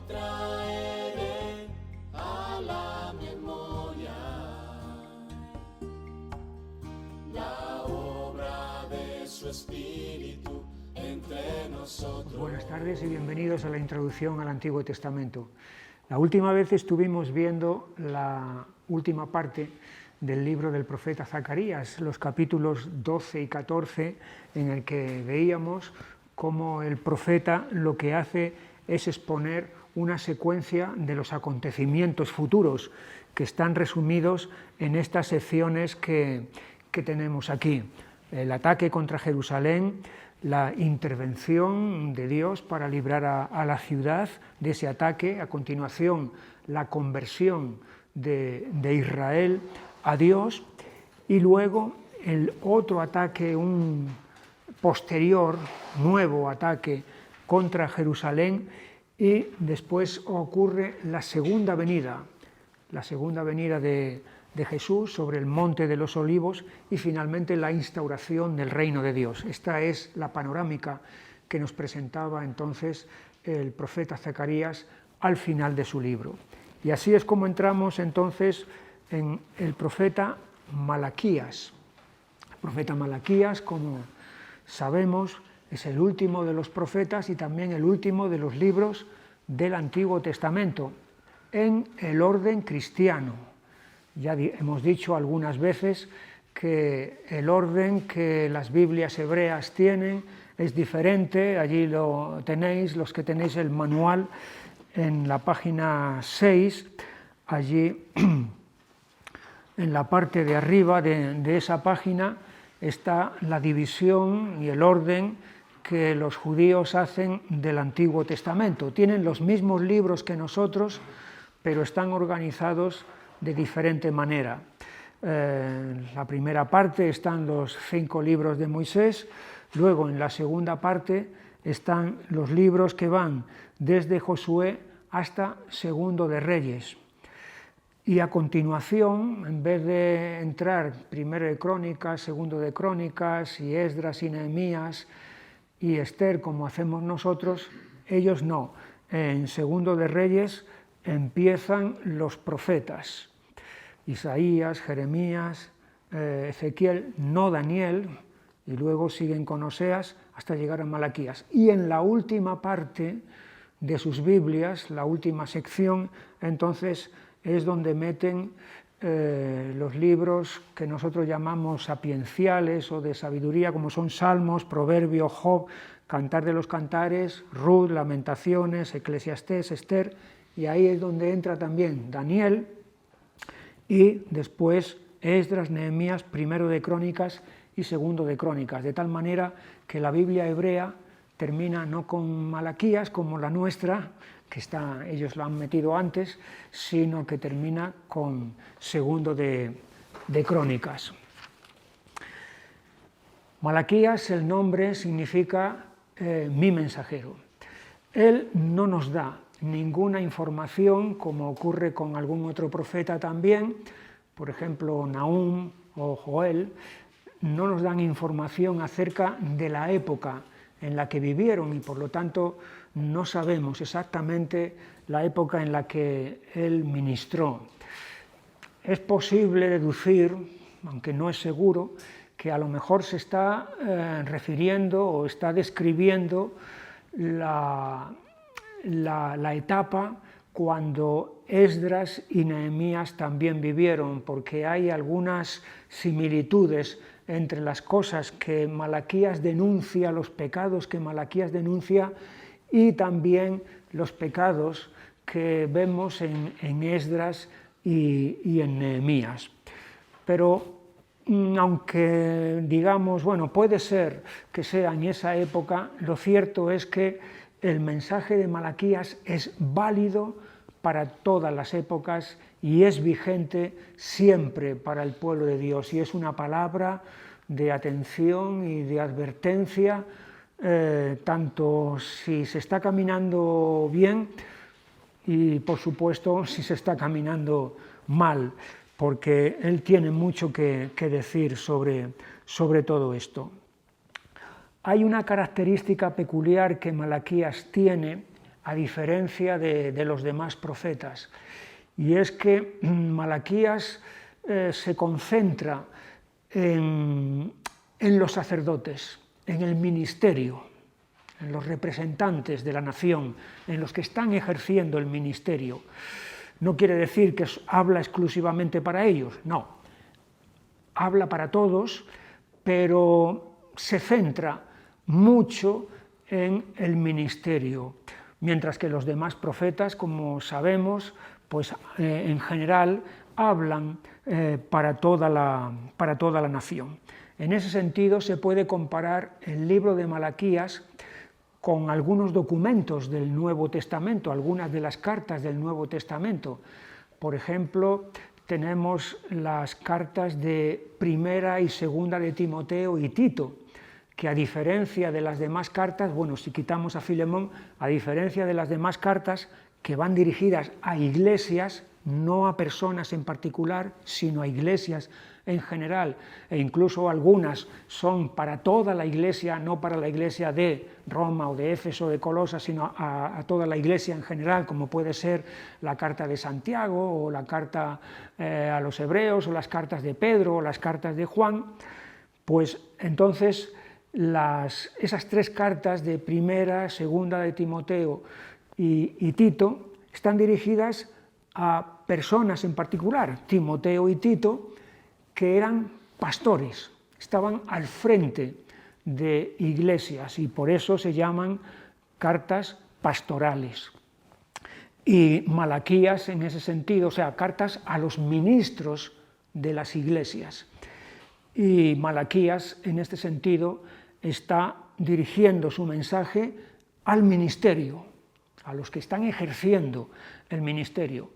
traeré a la memoria la obra de su Espíritu entre nosotros. Buenas tardes y bienvenidos a la introducción al Antiguo Testamento. La última vez estuvimos viendo la última parte del libro del profeta Zacarías, los capítulos 12 y 14, en el que veíamos cómo el profeta lo que hace es exponer una secuencia de los acontecimientos futuros que están resumidos en estas secciones que tenemos aquí. El ataque contra Jerusalén, la intervención de Dios para librar a la ciudad de ese ataque, a continuación la conversión de Israel a Dios y luego el otro ataque, un posterior, nuevo ataque contra Jerusalén, y después ocurre la segunda venida de Jesús sobre el Monte de los Olivos y finalmente la instauración del reino de Dios. Esta es la panorámica que nos presentaba entonces el profeta Zacarías al final de su libro. Y así es como entramos entonces en el profeta Malaquías. El profeta Malaquías, como sabemos, es el último de los profetas y también el último de los libros del Antiguo Testamento, en el orden cristiano. Ya hemos dicho algunas veces que el orden que las Biblias hebreas tienen es diferente. Allí lo tenéis, los que tenéis el manual, en la página 6, allí en la parte de arriba de esa página está la división y el orden que los judíos hacen del Antiguo Testamento. Tienen los mismos libros que nosotros, pero están organizados de diferente manera. En la primera parte están los 5 libros de Moisés, luego en la segunda parte están los libros que van desde Josué hasta Segundo de Reyes. Y a continuación, en vez de entrar Primero de Crónicas, Segundo de Crónicas y Esdras y Nehemías y Esther como hacemos nosotros, ellos no. En Segundo de Reyes empiezan los profetas, Isaías, Jeremías, Ezequiel, no Daniel, y luego siguen con Oseas hasta llegar a Malaquías. Y en la última parte de sus Biblias, la última sección, entonces es donde meten los libros que nosotros llamamos sapienciales o de sabiduría, como son Salmos, Proverbios, Job, Cantar de los Cantares, Ruth, Lamentaciones, Eclesiastés, Esther, y ahí es donde entra también Daniel y después Esdras, Nehemías, Primero de Crónicas y Segundo de Crónicas, de tal manera que la Biblia hebrea termina no con Malaquías como la nuestra, que ellos lo han metido antes, sino que termina con Segundo de Crónicas. Malaquías, el nombre significa mi mensajero. Él no nos da ninguna información, como ocurre con algún otro profeta también, por ejemplo Nahum o Joel, no nos dan información acerca de la época en la que vivieron y por lo tanto no sabemos exactamente la época en la que él ministró. Es posible deducir, aunque no es seguro, que a lo mejor se está refiriendo o está describiendo la etapa cuando Esdras y Nehemías también vivieron, porque hay algunas similitudes entre las cosas que Malaquías denuncia, los pecados que Malaquías denuncia, y también los pecados que vemos en Esdras y en Nehemías. Pero aunque digamos, bueno, puede ser que sea en esa época, lo cierto es que el mensaje de Malaquías es válido para todas las épocas y es vigente siempre para el pueblo de Dios, y es una palabra de atención y de advertencia, tanto si se está caminando bien y por supuesto si se está caminando mal, porque él tiene mucho que decir sobre todo esto. Hay una característica peculiar que Malaquías tiene a diferencia de los demás profetas. Y es que Malaquías se concentra en los sacerdotes, en el ministerio, en los representantes de la nación, en los que están ejerciendo el ministerio. No quiere decir que habla exclusivamente para ellos, no. Habla para todos, pero se centra mucho en el ministerio, mientras que los demás profetas, como sabemos, pues en general hablan para toda la nación. En ese sentido se puede comparar el libro de Malaquías con algunos documentos del Nuevo Testamento, algunas de las cartas del Nuevo Testamento. Por ejemplo, tenemos las cartas de Primera y Segunda de Timoteo y Tito, que a diferencia de las demás cartas, bueno, si quitamos a Filemón, a diferencia de las demás cartas que van dirigidas a iglesias, no a personas en particular, sino a iglesias en general, e incluso algunas son para toda la iglesia, no para la iglesia de Roma o de Éfeso o de Colosas, sino a toda la iglesia en general, como puede ser la carta de Santiago o la carta a los hebreos o las cartas de Pedro o las cartas de Juan. Pues entonces esas tres cartas de Primera, Segunda de Timoteo y Tito están dirigidas a personas en particular, Timoteo y Tito, que eran pastores, estaban al frente de iglesias y por eso se llaman cartas pastorales. Y Malaquías en ese sentido, o sea, cartas a los ministros de las iglesias. Y Malaquías en este sentido está dirigiendo su mensaje al ministerio, a los que están ejerciendo el ministerio.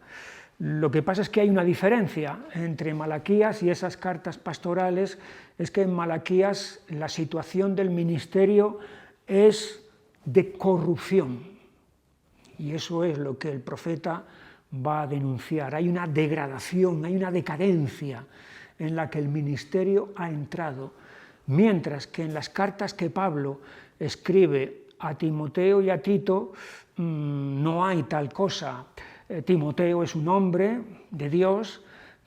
Lo que pasa es que hay una diferencia entre Malaquías y esas cartas pastorales, es que en Malaquías la situación del ministerio es de corrupción, y eso es lo que el profeta va a denunciar. Hay una degradación, hay una decadencia en la que el ministerio ha entrado, mientras que en las cartas que Pablo escribe a Timoteo y a Tito no hay tal cosa. Timoteo es un hombre de Dios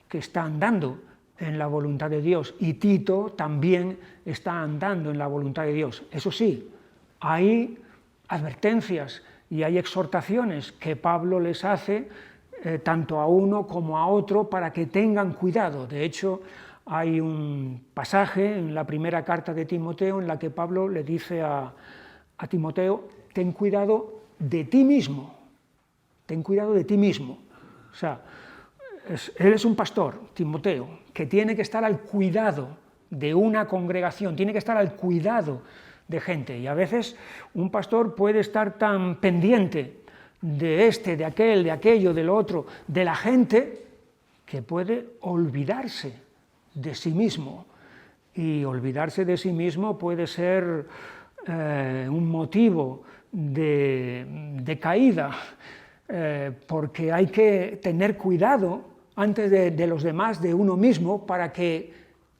que está andando en la voluntad de Dios y Tito también está andando en la voluntad de Dios. Eso sí, hay advertencias y hay exhortaciones que Pablo les hace tanto a uno como a otro para que tengan cuidado. De hecho, hay un pasaje en la primera carta de Timoteo en la que Pablo le dice a Timoteo: ten cuidado de ti mismo. Ten cuidado de ti mismo. O sea, él es un pastor, Timoteo, que tiene que estar al cuidado de una congregación, tiene que estar al cuidado de gente. Y a veces un pastor puede estar tan pendiente de este, de aquel, de aquello, de lo otro, de la gente, que puede olvidarse de sí mismo. Y olvidarse de sí mismo puede ser un motivo de caída, porque hay que tener cuidado antes de los demás, de uno mismo, para que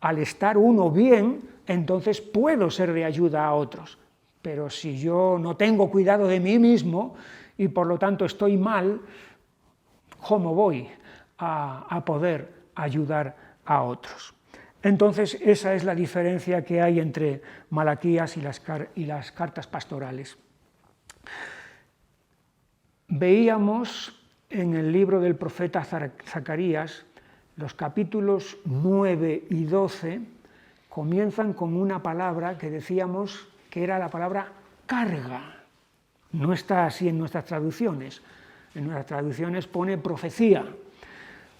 al estar uno bien, entonces puedo ser de ayuda a otros. Pero si yo no tengo cuidado de mí mismo y por lo tanto estoy mal, ¿cómo voy a poder ayudar a otros? Entonces esa es la diferencia que hay entre Malaquías y las cartas pastorales. Veíamos en el libro del profeta Zacarías, los capítulos 9 y 12 comienzan con una palabra que decíamos que era la palabra carga. No está así en nuestras traducciones. En nuestras traducciones pone profecía.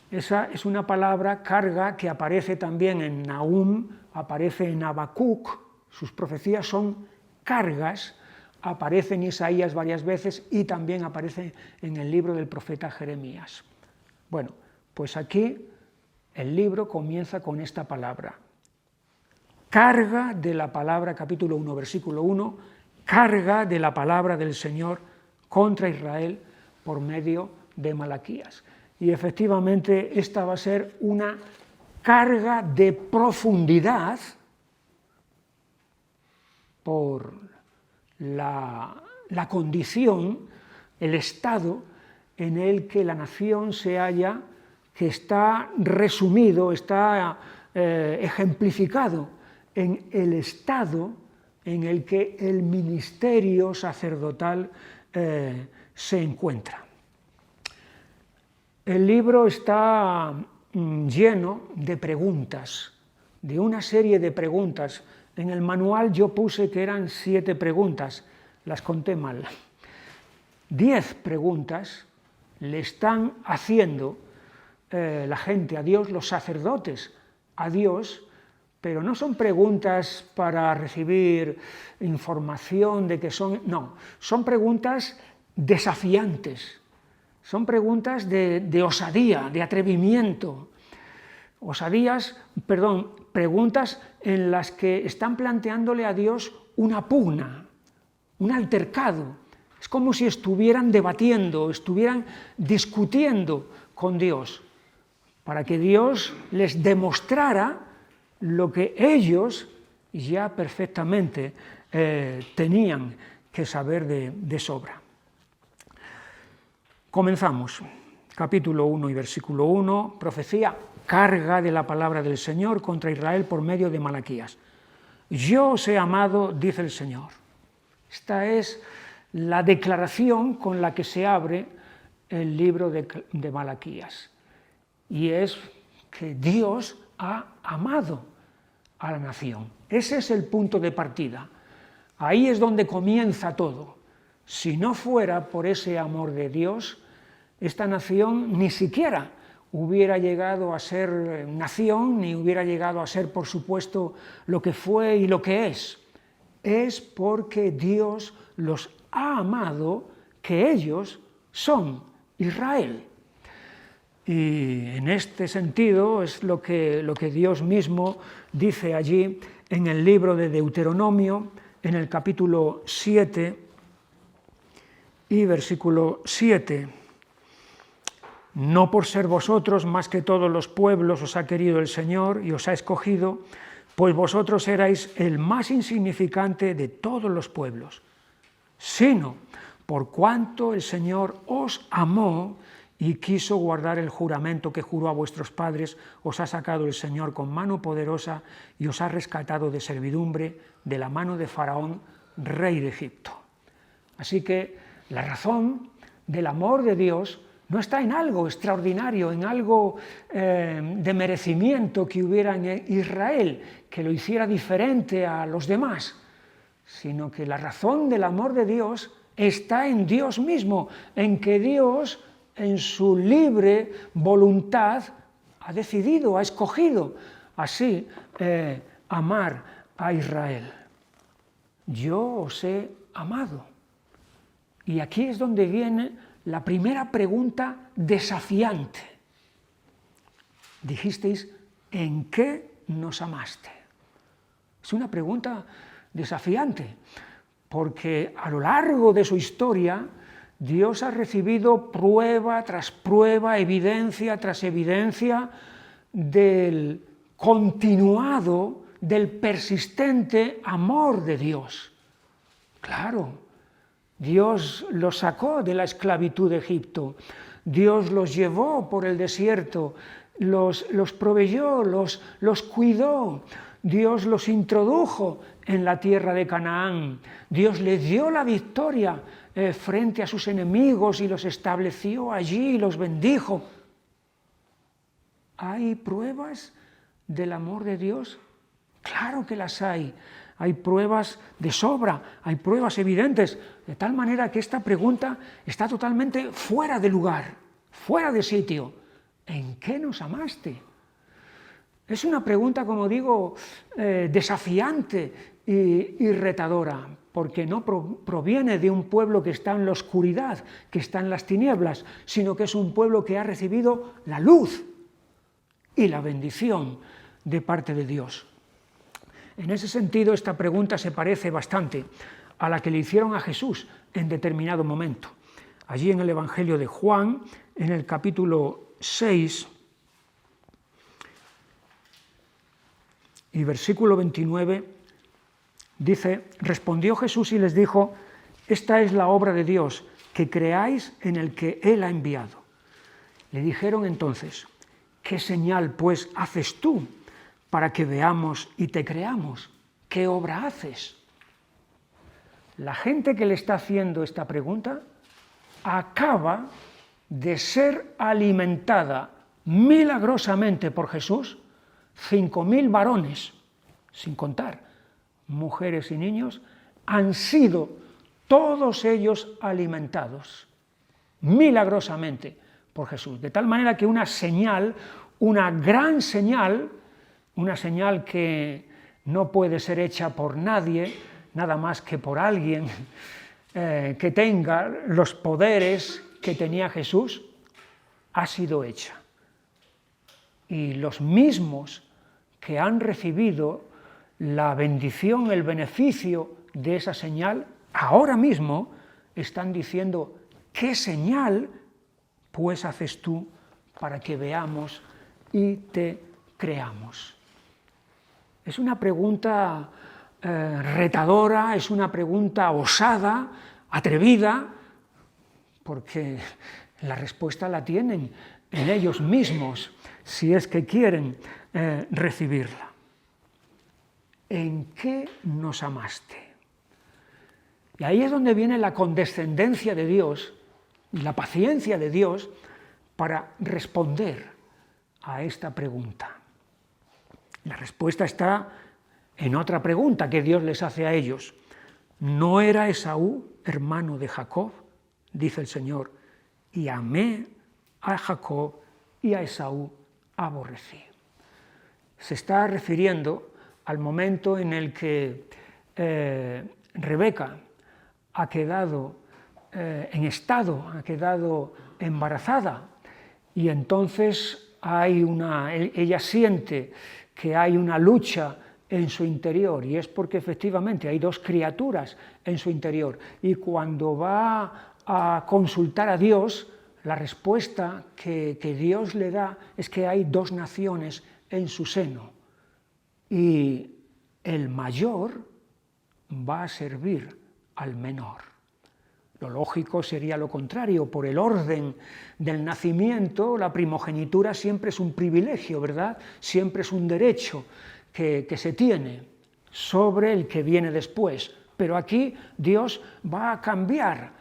Esa es una palabra, carga, que aparece también en Nahum, aparece en Habacuc. Sus profecías son cargas. Aparece en Isaías varias veces y también aparece en el libro del profeta Jeremías. Bueno, pues aquí el libro comienza con esta palabra. Carga de la palabra, capítulo 1, versículo 1, carga de la palabra del Señor contra Israel por medio de Malaquías. Y efectivamente esta va a ser una carga de profundidad por la condición el estado en el que la nación se halla, que está resumido, está ejemplificado en el estado en el que el ministerio sacerdotal se encuentra. El libro está lleno de preguntas, de una serie de preguntas. En el manual yo puse que eran 7 preguntas, las conté mal. 10 preguntas le están haciendo la gente a Dios, los sacerdotes a Dios, pero no son preguntas para recibir información de que son... No, son preguntas desafiantes, son preguntas de osadía, de atrevimiento. Preguntas en las que están planteándole a Dios una pugna, un altercado. Es como si estuvieran debatiendo, estuvieran discutiendo con Dios, para que Dios les demostrara lo que ellos ya perfectamente tenían que saber de sobra. Comenzamos. Capítulo 1 y versículo 1, profecía, carga de la palabra del Señor contra Israel por medio de Malaquías. Yo os he amado, dice el Señor. Esta es la declaración con la que se abre el libro de Malaquías. Y es que Dios ha amado a la nación. Ese es el punto de partida. Ahí es donde comienza todo. Si no fuera por ese amor de Dios, esta nación ni siquiera hubiera llegado a ser nación, ni hubiera llegado a ser, por supuesto, lo que fue y lo que es. Es porque Dios los ha amado que ellos son Israel. Y en este sentido es lo que Dios mismo dice allí en el libro de Deuteronomio, en el capítulo 7 y versículo 7. No por ser vosotros más que todos los pueblos os ha querido el Señor y os ha escogido, pues vosotros erais el más insignificante de todos los pueblos, sino por cuanto el Señor os amó y quiso guardar el juramento que juró a vuestros padres, os ha sacado el Señor con mano poderosa y os ha rescatado de servidumbre de la mano de Faraón, rey de Egipto. Así que la razón del amor de Dios no está en algo extraordinario, en algo de merecimiento que hubiera en Israel, que lo hiciera diferente a los demás, sino que la razón del amor de Dios está en Dios mismo, en que Dios, en su libre voluntad, ha decidido, ha escogido así amar a Israel. Yo os he amado. Y aquí es donde viene la primera pregunta desafiante. Dijisteis, ¿en qué nos amaste? Es una pregunta desafiante, porque a lo largo de su historia Dios ha recibido prueba tras prueba, evidencia tras evidencia del continuado, del persistente amor de Dios. Claro, Dios los sacó de la esclavitud de Egipto, Dios los llevó por el desierto, los proveyó, los cuidó, Dios los introdujo en la tierra de Canaán, Dios les dio la victoria frente a sus enemigos y los estableció allí y los bendijo. ¿Hay pruebas del amor de Dios? Claro que las hay. Hay pruebas de sobra, hay pruebas evidentes, de tal manera que esta pregunta está totalmente fuera de lugar, fuera de sitio. ¿En qué nos amaste? Es una pregunta, como digo, desafiante y retadora, porque no proviene de un pueblo que está en la oscuridad, que está en las tinieblas, sino que es un pueblo que ha recibido la luz y la bendición de parte de Dios. En ese sentido, esta pregunta se parece bastante a la que le hicieron a Jesús en determinado momento. Allí en el Evangelio de Juan, en el capítulo 6 y versículo 29, dice, respondió Jesús y les dijo, esta es la obra de Dios, que creáis en el que Él ha enviado. Le dijeron entonces: ¿qué señal pues haces tú para que veamos y te creamos? ¿Qué obra haces? La gente que le está haciendo esta pregunta acaba de ser alimentada milagrosamente por Jesús, 5.000 varones, sin contar mujeres y niños, han sido todos ellos alimentados milagrosamente por Jesús. De tal manera que una señal, una gran señal, una señal que no puede ser hecha por nadie, nada más que por alguien que tenga los poderes que tenía Jesús, ha sido hecha. Y los mismos que han recibido la bendición, el beneficio de esa señal, ahora mismo están diciendo: ¿qué señal pues haces tú para que veamos y te creamos? Es una pregunta retadora, es una pregunta osada, atrevida, porque la respuesta la tienen en ellos mismos, si es que quieren recibirla. ¿En qué nos amaste? Y ahí es donde viene la condescendencia de Dios y la paciencia de Dios para responder a esta pregunta. La respuesta está en otra pregunta que Dios les hace a ellos. ¿No era Esaú hermano de Jacob? Dice el Señor, y amé a Jacob y a Esaú aborrecí. Se está refiriendo al momento en el que Rebeca ha quedado ha quedado embarazada, y entonces ella siente que hay una lucha en su interior, y es porque efectivamente hay dos criaturas en su interior, y cuando va a consultar a Dios, la respuesta que Dios le da es que hay dos naciones en su seno, y el mayor va a servir al menor. Lo lógico sería lo contrario. Por el orden del nacimiento, la primogenitura siempre es un privilegio, ¿verdad? Siempre es un derecho que se tiene sobre el que viene después. Pero aquí Dios va a cambiar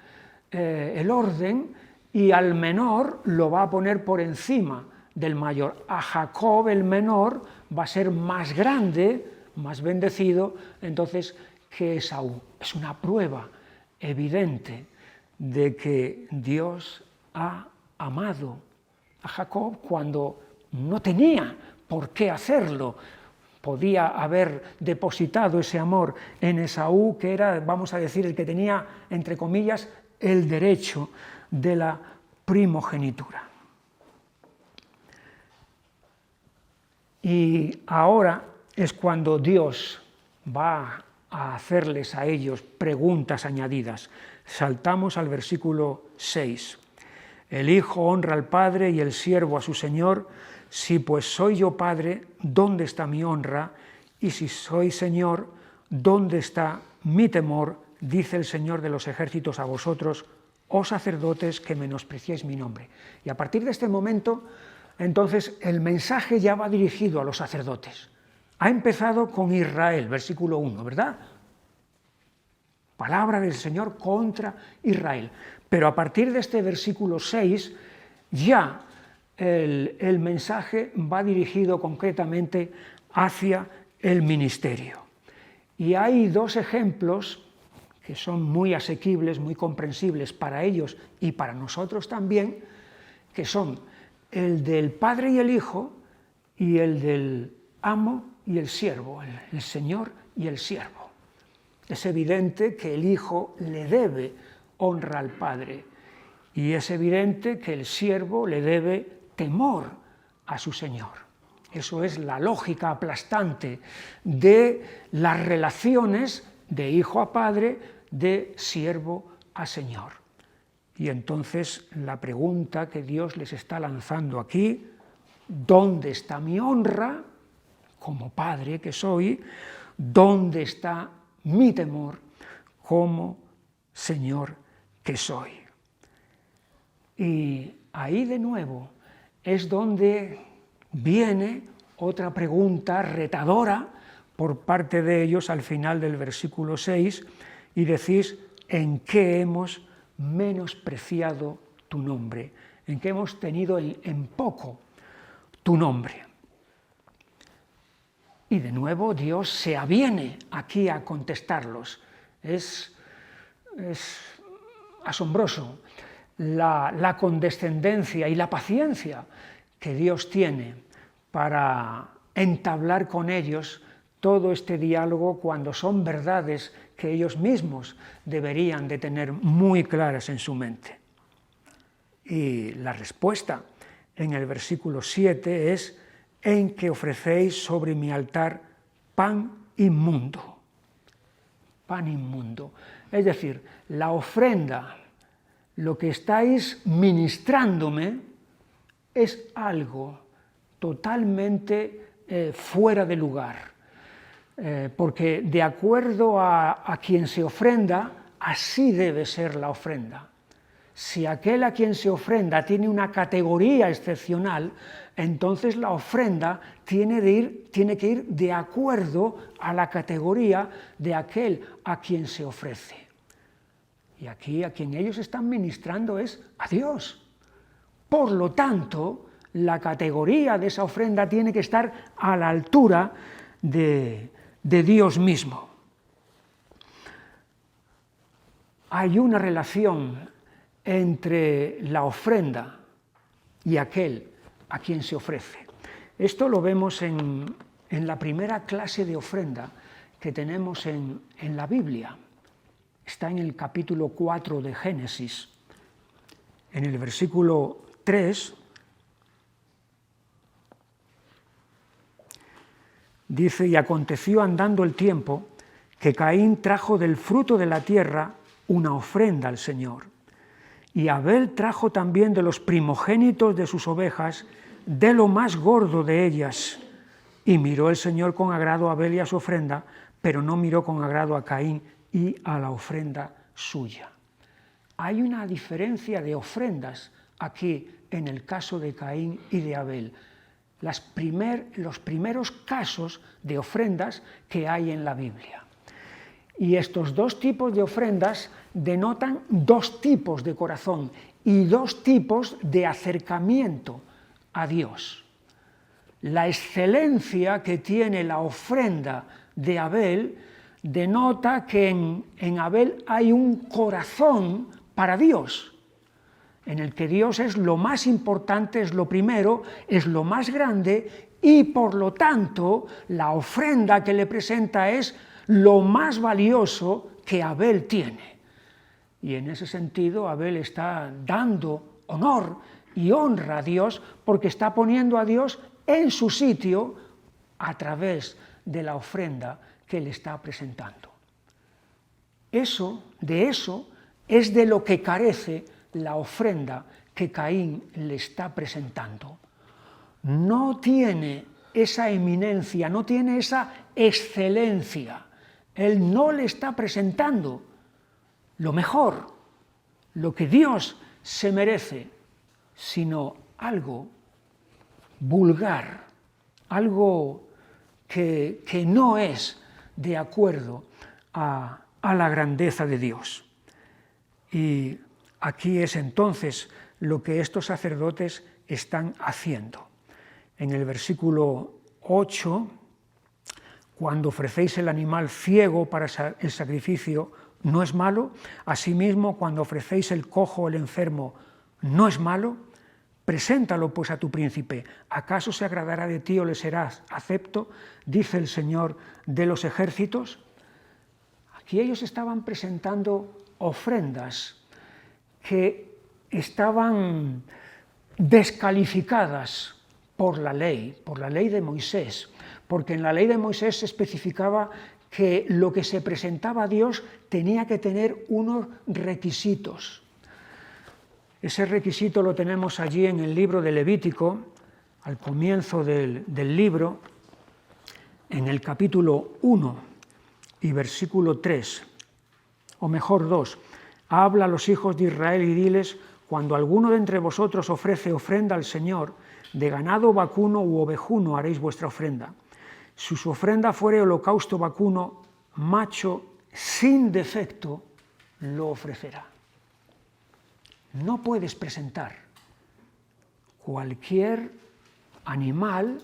el orden y al menor lo va a poner por encima del mayor. A Jacob, el menor, va a ser más grande, más bendecido, entonces, que Esaú. Es una prueba evidente de que Dios ha amado a Jacob cuando no tenía por qué hacerlo. Podía haber depositado ese amor en Esaú, que era, vamos a decir, el que tenía, entre comillas, el derecho de la primogenitura. Y ahora es cuando Dios va a hacerles a ellos preguntas añadidas. Saltamos al versículo 6. El hijo honra al padre y el siervo a su señor. Si pues soy yo padre, ¿dónde está mi honra? Y si soy señor, ¿dónde está mi temor? Dice el Señor de los ejércitos a vosotros, oh sacerdotes, que menospreciáis mi nombre. Y a partir de este momento, entonces, el mensaje ya va dirigido a los sacerdotes. Ha empezado con Israel, versículo 1, ¿verdad? Palabra del Señor contra Israel. Pero a partir de este versículo 6, ya el mensaje va dirigido concretamente hacia el ministerio. Y hay dos ejemplos que son muy asequibles, muy comprensibles para ellos y para nosotros también, que son el del padre y el hijo y el del amo y el siervo, el señor y el siervo. Es evidente que el hijo le debe honra al padre y es evidente que el siervo le debe temor a su señor. Eso es la lógica aplastante de las relaciones de hijo a padre, de siervo a señor. Y entonces la pregunta que Dios les está lanzando aquí, ¿dónde está mi honra como padre que soy? ¿Dónde está mi temor como Señor que soy? Y ahí de nuevo es donde viene otra pregunta retadora por parte de ellos al final del versículo 6, y decís: ¿en qué hemos menospreciado tu nombre? ¿En qué hemos tenido en poco tu nombre? Y de nuevo Dios se aviene aquí a contestarlos. Es asombroso la condescendencia y la paciencia que Dios tiene para entablar con ellos todo este diálogo cuando son verdades que ellos mismos deberían de tener muy claras en su mente. Y la respuesta en el versículo 7 es: en que ofrecéis sobre mi altar pan inmundo. Pan inmundo. Es decir, la ofrenda, lo que estáis ministrándome, es algo totalmente fuera de lugar. Porque de acuerdo a quien se ofrenda, así debe ser la ofrenda. Si aquel a quien se ofrenda tiene una categoría excepcional, entonces la ofrenda tiene que ir de acuerdo a la categoría de aquel a quien se ofrece. Y aquí a quien ellos están ministrando es a Dios. Por lo tanto, la categoría de esa ofrenda tiene que estar a la altura de Dios mismo. Hay una relación entre la ofrenda y aquel a quien se ofrece. Esto lo vemos en la primera clase de ofrenda que tenemos en la Biblia. Está en el capítulo 4 de Génesis. En el versículo 3 dice: y aconteció andando el tiempo que Caín trajo del fruto de la tierra una ofrenda al Señor. Y Abel trajo también de los primogénitos de sus ovejas, de lo más gordo de ellas. Y miró el Señor con agrado a Abel y a su ofrenda, pero no miró con agrado a Caín y a la ofrenda suya. Hay una diferencia de ofrendas aquí en el caso de Caín y de Abel. Los primeros casos de ofrendas que hay en la Biblia. Y estos dos tipos de ofrendas denotan dos tipos de corazón y dos tipos de acercamiento a Dios. La excelencia que tiene la ofrenda de Abel denota que en Abel hay un corazón para Dios, en el que Dios es lo más importante, es lo primero, es lo más grande, y por lo tanto la ofrenda que le presenta es lo más valioso que Abel tiene. Y en ese sentido Abel está dando honor y honra a Dios porque está poniendo a Dios en su sitio a través de la ofrenda que le está presentando. De eso es de lo que carece la ofrenda que Caín le está presentando. No tiene esa eminencia, no tiene esa excelencia. Él no le está presentando lo mejor, lo que Dios se merece, sino algo vulgar, algo que no es de acuerdo a la grandeza de Dios. Y aquí es entonces lo que estos sacerdotes están haciendo. En el versículo 8, cuando ofrecéis el animal ciego para el sacrificio, ¿no es malo? Asimismo, cuando ofrecéis el cojo o el enfermo, ¿no es malo? Preséntalo pues a tu príncipe. ¿Acaso se agradará de ti o le serás acepto? Dice el Señor de los ejércitos. Aquí ellos estaban presentando ofrendas que estaban descalificadas por la ley de Moisés, porque en la ley de Moisés se especificaba que lo que se presentaba a Dios tenía que tener unos requisitos. Ese requisito lo tenemos allí en el libro de Levítico, al comienzo del libro, en el capítulo 1 y versículo 3, o mejor 2, habla a los hijos de Israel y diles: cuando alguno de entre vosotros ofrece ofrenda al Señor, de ganado vacuno u ovejuno haréis vuestra ofrenda. Si su ofrenda fuere holocausto vacuno, macho sin defecto, lo ofrecerá. No puedes presentar cualquier animal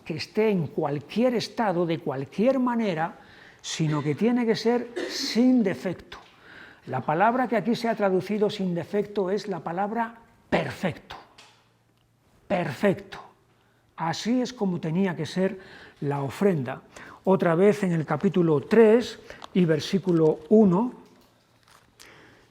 que esté en cualquier estado, de cualquier manera, sino que tiene que ser sin defecto. La palabra que aquí se ha traducido sin defecto es la palabra perfecto. Perfecto. Así es como tenía que ser la ofrenda. Otra vez en el capítulo 3 y versículo 1,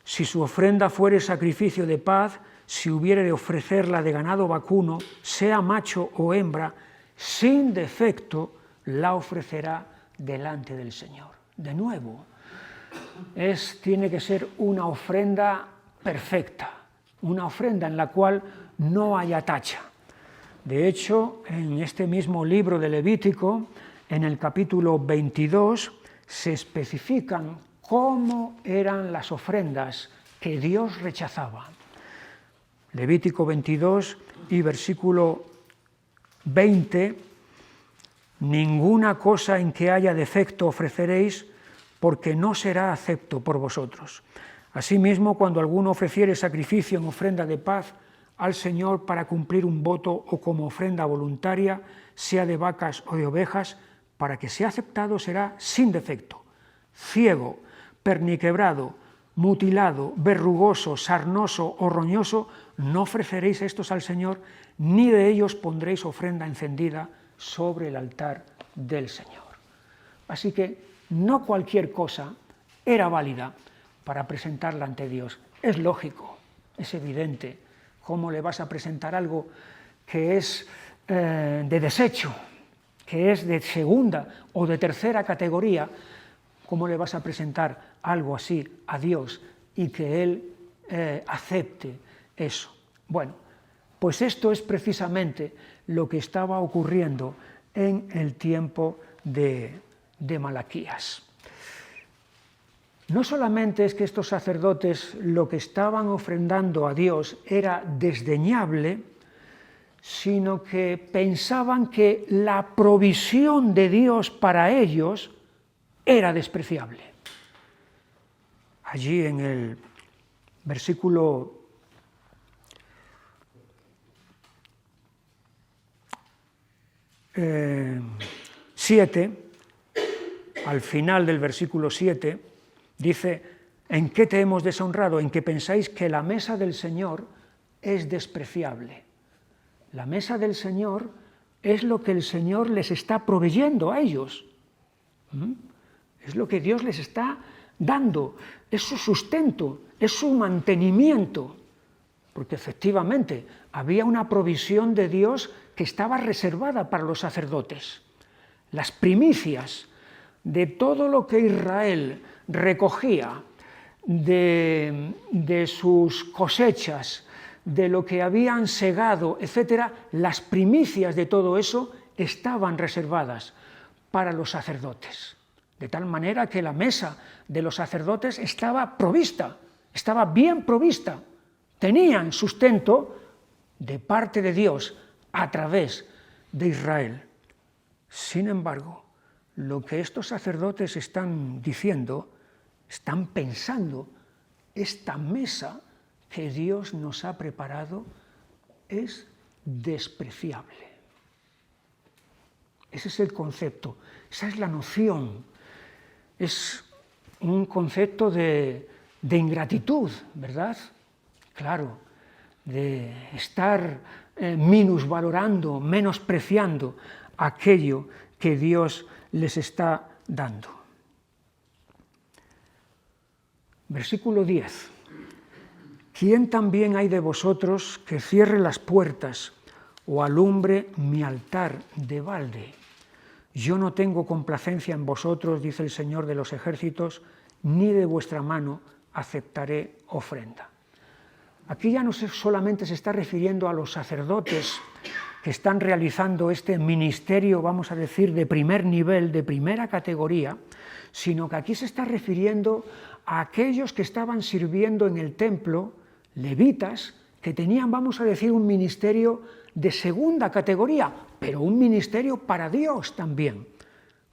si su ofrenda fuere sacrificio de paz, si hubiere de ofrecerla de ganado vacuno, sea macho o hembra, sin defecto la ofrecerá delante del Señor. De nuevo, tiene que ser una ofrenda perfecta, una ofrenda en la cual no haya tacha. De hecho, en este mismo libro de Levítico, en el capítulo 22, se especifican cómo eran las ofrendas que Dios rechazaba. Levítico 22 y versículo 20, ninguna cosa en que haya defecto ofreceréis, porque no será acepto por vosotros. Asimismo, cuando alguno ofreciere sacrificio en ofrenda de paz al Señor para cumplir un voto o como ofrenda voluntaria, sea de vacas o de ovejas, para que sea aceptado será sin defecto. Ciego, perniquebrado, mutilado, verrugoso, sarnoso o roñoso, no ofreceréis estos al Señor, ni de ellos pondréis ofrenda encendida sobre el altar del Señor. Así que no cualquier cosa era válida para presentarla ante Dios. Es lógico, es evidente. ¿Cómo le vas a presentar algo que es de desecho, que es de segunda o de tercera categoría? ¿Cómo le vas a presentar algo así a Dios y que Él acepte eso? Bueno, pues esto es precisamente lo que estaba ocurriendo en el tiempo de Malaquías. No solamente es que estos sacerdotes lo que estaban ofrendando a Dios era desdeñable, sino que pensaban que la provisión de Dios para ellos era despreciable. Allí en el versículo 7, al final del versículo 7, dice: ¿en qué te hemos deshonrado? En que pensáis que la mesa del Señor es despreciable. La mesa del Señor es lo que el Señor les está proveyendo a ellos. Es lo que Dios les está dando, es su sustento, es su mantenimiento. Porque efectivamente había una provisión de Dios que estaba reservada para los sacerdotes. Las primicias de todo lo que Israel recogía de sus cosechas, de lo que habían segado, etc., las primicias de todo eso estaban reservadas para los sacerdotes. De tal manera que la mesa de los sacerdotes estaba provista, estaba bien provista. Tenían sustento de parte de Dios a través de Israel. Sin embargo, lo que estos sacerdotes están diciendo, están pensando, esta mesa que Dios nos ha preparado es despreciable. Ese es el concepto, esa es la noción. Es un concepto de ingratitud, ¿verdad? Claro, de estar minusvalorando, menospreciando aquello que Dios les está dando. Versículo 10. ¿Quién también hay de vosotros que cierre las puertas o alumbre mi altar de balde? Yo no tengo complacencia en vosotros, dice el Señor de los ejércitos, ni de vuestra mano aceptaré ofrenda. Aquí ya no solamente se está refiriendo a los sacerdotes que están realizando este ministerio, vamos a decir, de primer nivel, de primera categoría, sino que aquí se está refiriendo a aquellos que estaban sirviendo en el templo, levitas, que tenían, vamos a decir, un ministerio de segunda categoría, pero un ministerio para Dios también,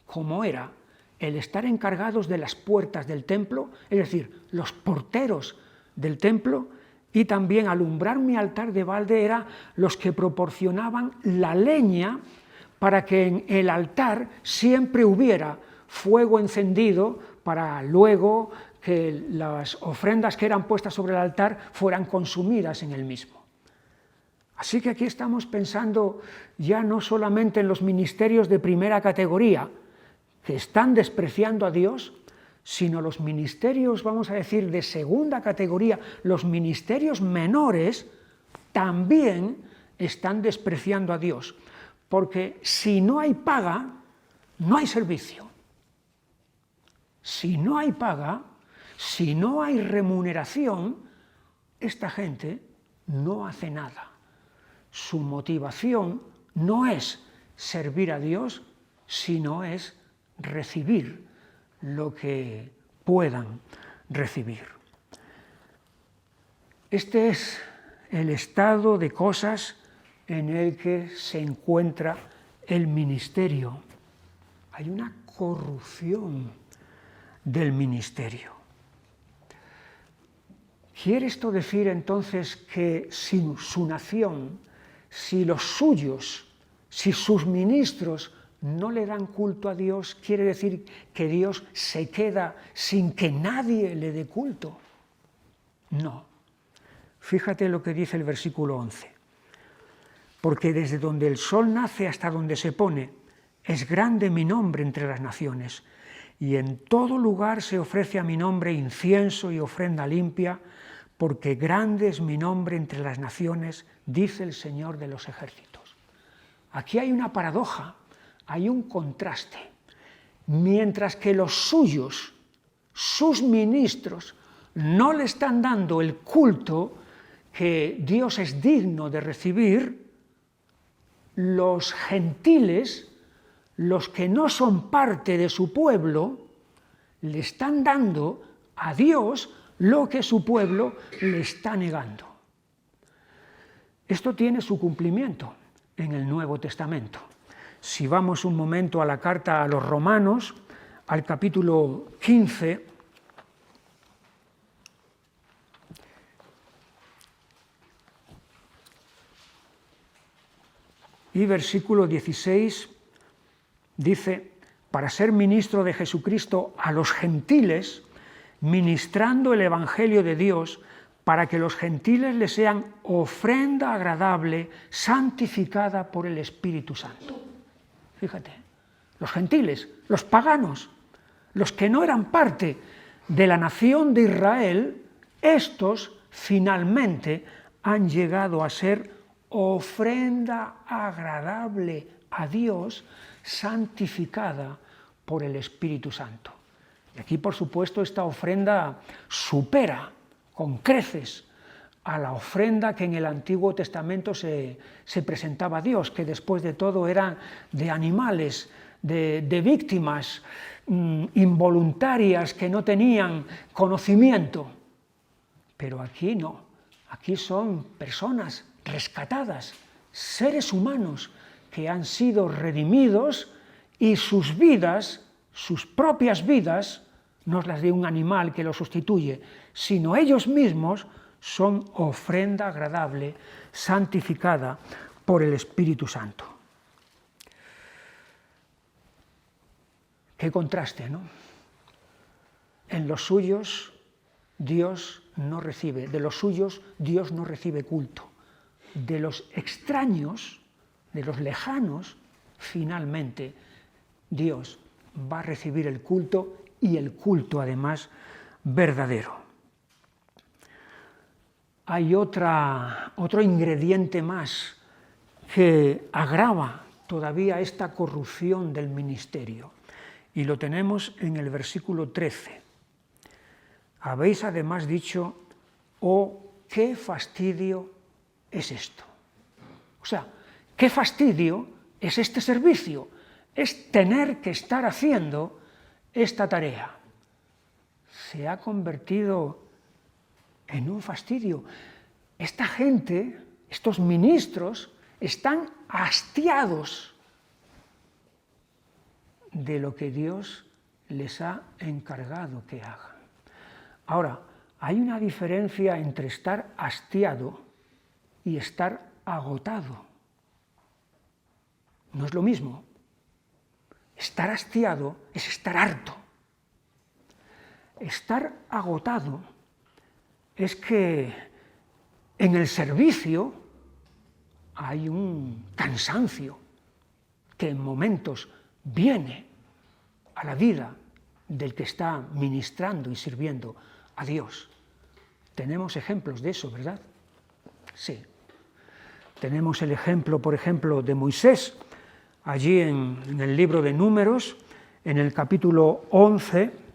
como era el estar encargados de las puertas del templo, es decir, los porteros del templo, y también alumbrar mi altar de balde era los que proporcionaban la leña para que en el altar siempre hubiera fuego encendido para luego que las ofrendas que eran puestas sobre el altar fueran consumidas en el mismo. Así que aquí estamos pensando ya no solamente en los ministerios de primera categoría, que están despreciando a Dios, sino los ministerios, vamos a decir, de segunda categoría, los ministerios menores, también están despreciando a Dios. Porque si no hay paga, no hay servicio. Si no hay paga, si no hay remuneración, esta gente no hace nada. Su motivación no es servir a Dios, sino es recibir lo que puedan recibir. Este es el estado de cosas en el que se encuentra el ministerio. Hay una corrupción del ministerio. ¿Quiere esto decir entonces que si su nación, si los suyos, si sus ministros no le dan culto a Dios, quiere decir que Dios se queda sin que nadie le dé culto? No. Fíjate lo que dice el versículo 11. Porque desde donde el sol nace hasta donde se pone, es grande mi nombre entre las naciones, y en todo lugar se ofrece a mi nombre incienso y ofrenda limpia, porque grande es mi nombre entre las naciones, dice el Señor de los ejércitos. Aquí hay una paradoja, hay un contraste. Mientras que los suyos, sus ministros, no le están dando el culto que Dios es digno de recibir, los gentiles, los que no son parte de su pueblo, le están dando a Dios lo que su pueblo le está negando. Esto tiene su cumplimiento en el Nuevo Testamento. Si vamos un momento a la carta a los Romanos, al capítulo 15, y versículo 16, dice, para ser ministro de Jesucristo a los gentiles, ministrando el Evangelio de Dios, para que los gentiles le sean ofrenda agradable, santificada por el Espíritu Santo. Fíjate, los gentiles, los paganos, los que no eran parte de la nación de Israel, estos finalmente han llegado a ser ofrenda agradable a Dios, santificada por el Espíritu Santo. Y aquí, por supuesto, esta ofrenda supera con creces a la ofrenda que en el Antiguo Testamento se presentaba a Dios, que después de todo eran de animales, de víctimas involuntarias que no tenían conocimiento. Pero aquí no, aquí son personas rescatadas, seres humanos que han sido redimidos y sus vidas, sus propias vidas, no es las de un animal que lo sustituye, sino ellos mismos son ofrenda agradable, santificada por el Espíritu Santo. Qué contraste, ¿no? En los suyos Dios no recibe, de los suyos Dios no recibe culto. De los extraños, de los lejanos, finalmente Dios va a recibir el culto, y el culto además verdadero. Hay otro ingrediente más que agrava todavía esta corrupción del ministerio, y lo tenemos en el versículo 13. Habéis además dicho, oh, qué fastidio es esto. O sea, qué fastidio es este servicio, es tener que estar haciendo esta tarea. Se ha convertido en un fastidio. esta gente, estos ministros, están hastiados de lo que Dios les ha encargado que hagan. Ahora, hay una diferencia entre estar hastiado y estar agotado. No es lo mismo. Estar hastiado es estar harto. Estar agotado es que en el servicio hay un cansancio que en momentos viene a la vida del que está ministrando y sirviendo a Dios. Tenemos ejemplos de eso, ¿verdad? Sí. Tenemos el ejemplo, por ejemplo, de Moisés, allí en el libro de Números, en el capítulo 11,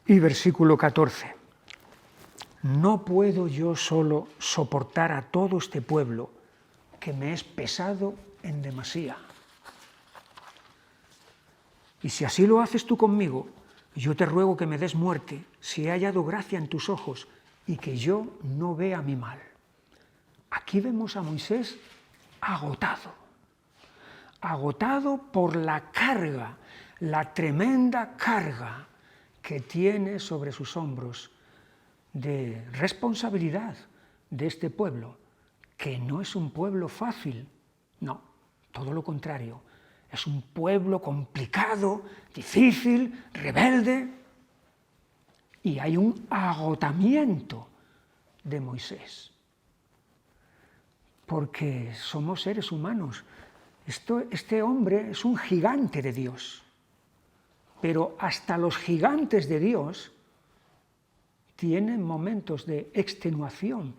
y versículo 14. No puedo yo solo soportar a todo este pueblo, que me es pesado en demasía. Y si así lo haces tú conmigo, yo te ruego que me des muerte, si he hallado gracia en tus ojos, y que yo no vea mi mal. Aquí vemos a Moisés agotado por la carga, la tremenda carga que tiene sobre sus hombros de responsabilidad de este pueblo, que no es un pueblo fácil, no, todo lo contrario, es un pueblo complicado, difícil, rebelde, y hay un agotamiento de Moisés, porque somos seres humanos. Este hombre es un gigante de Dios, pero hasta los gigantes de Dios tienen momentos de extenuación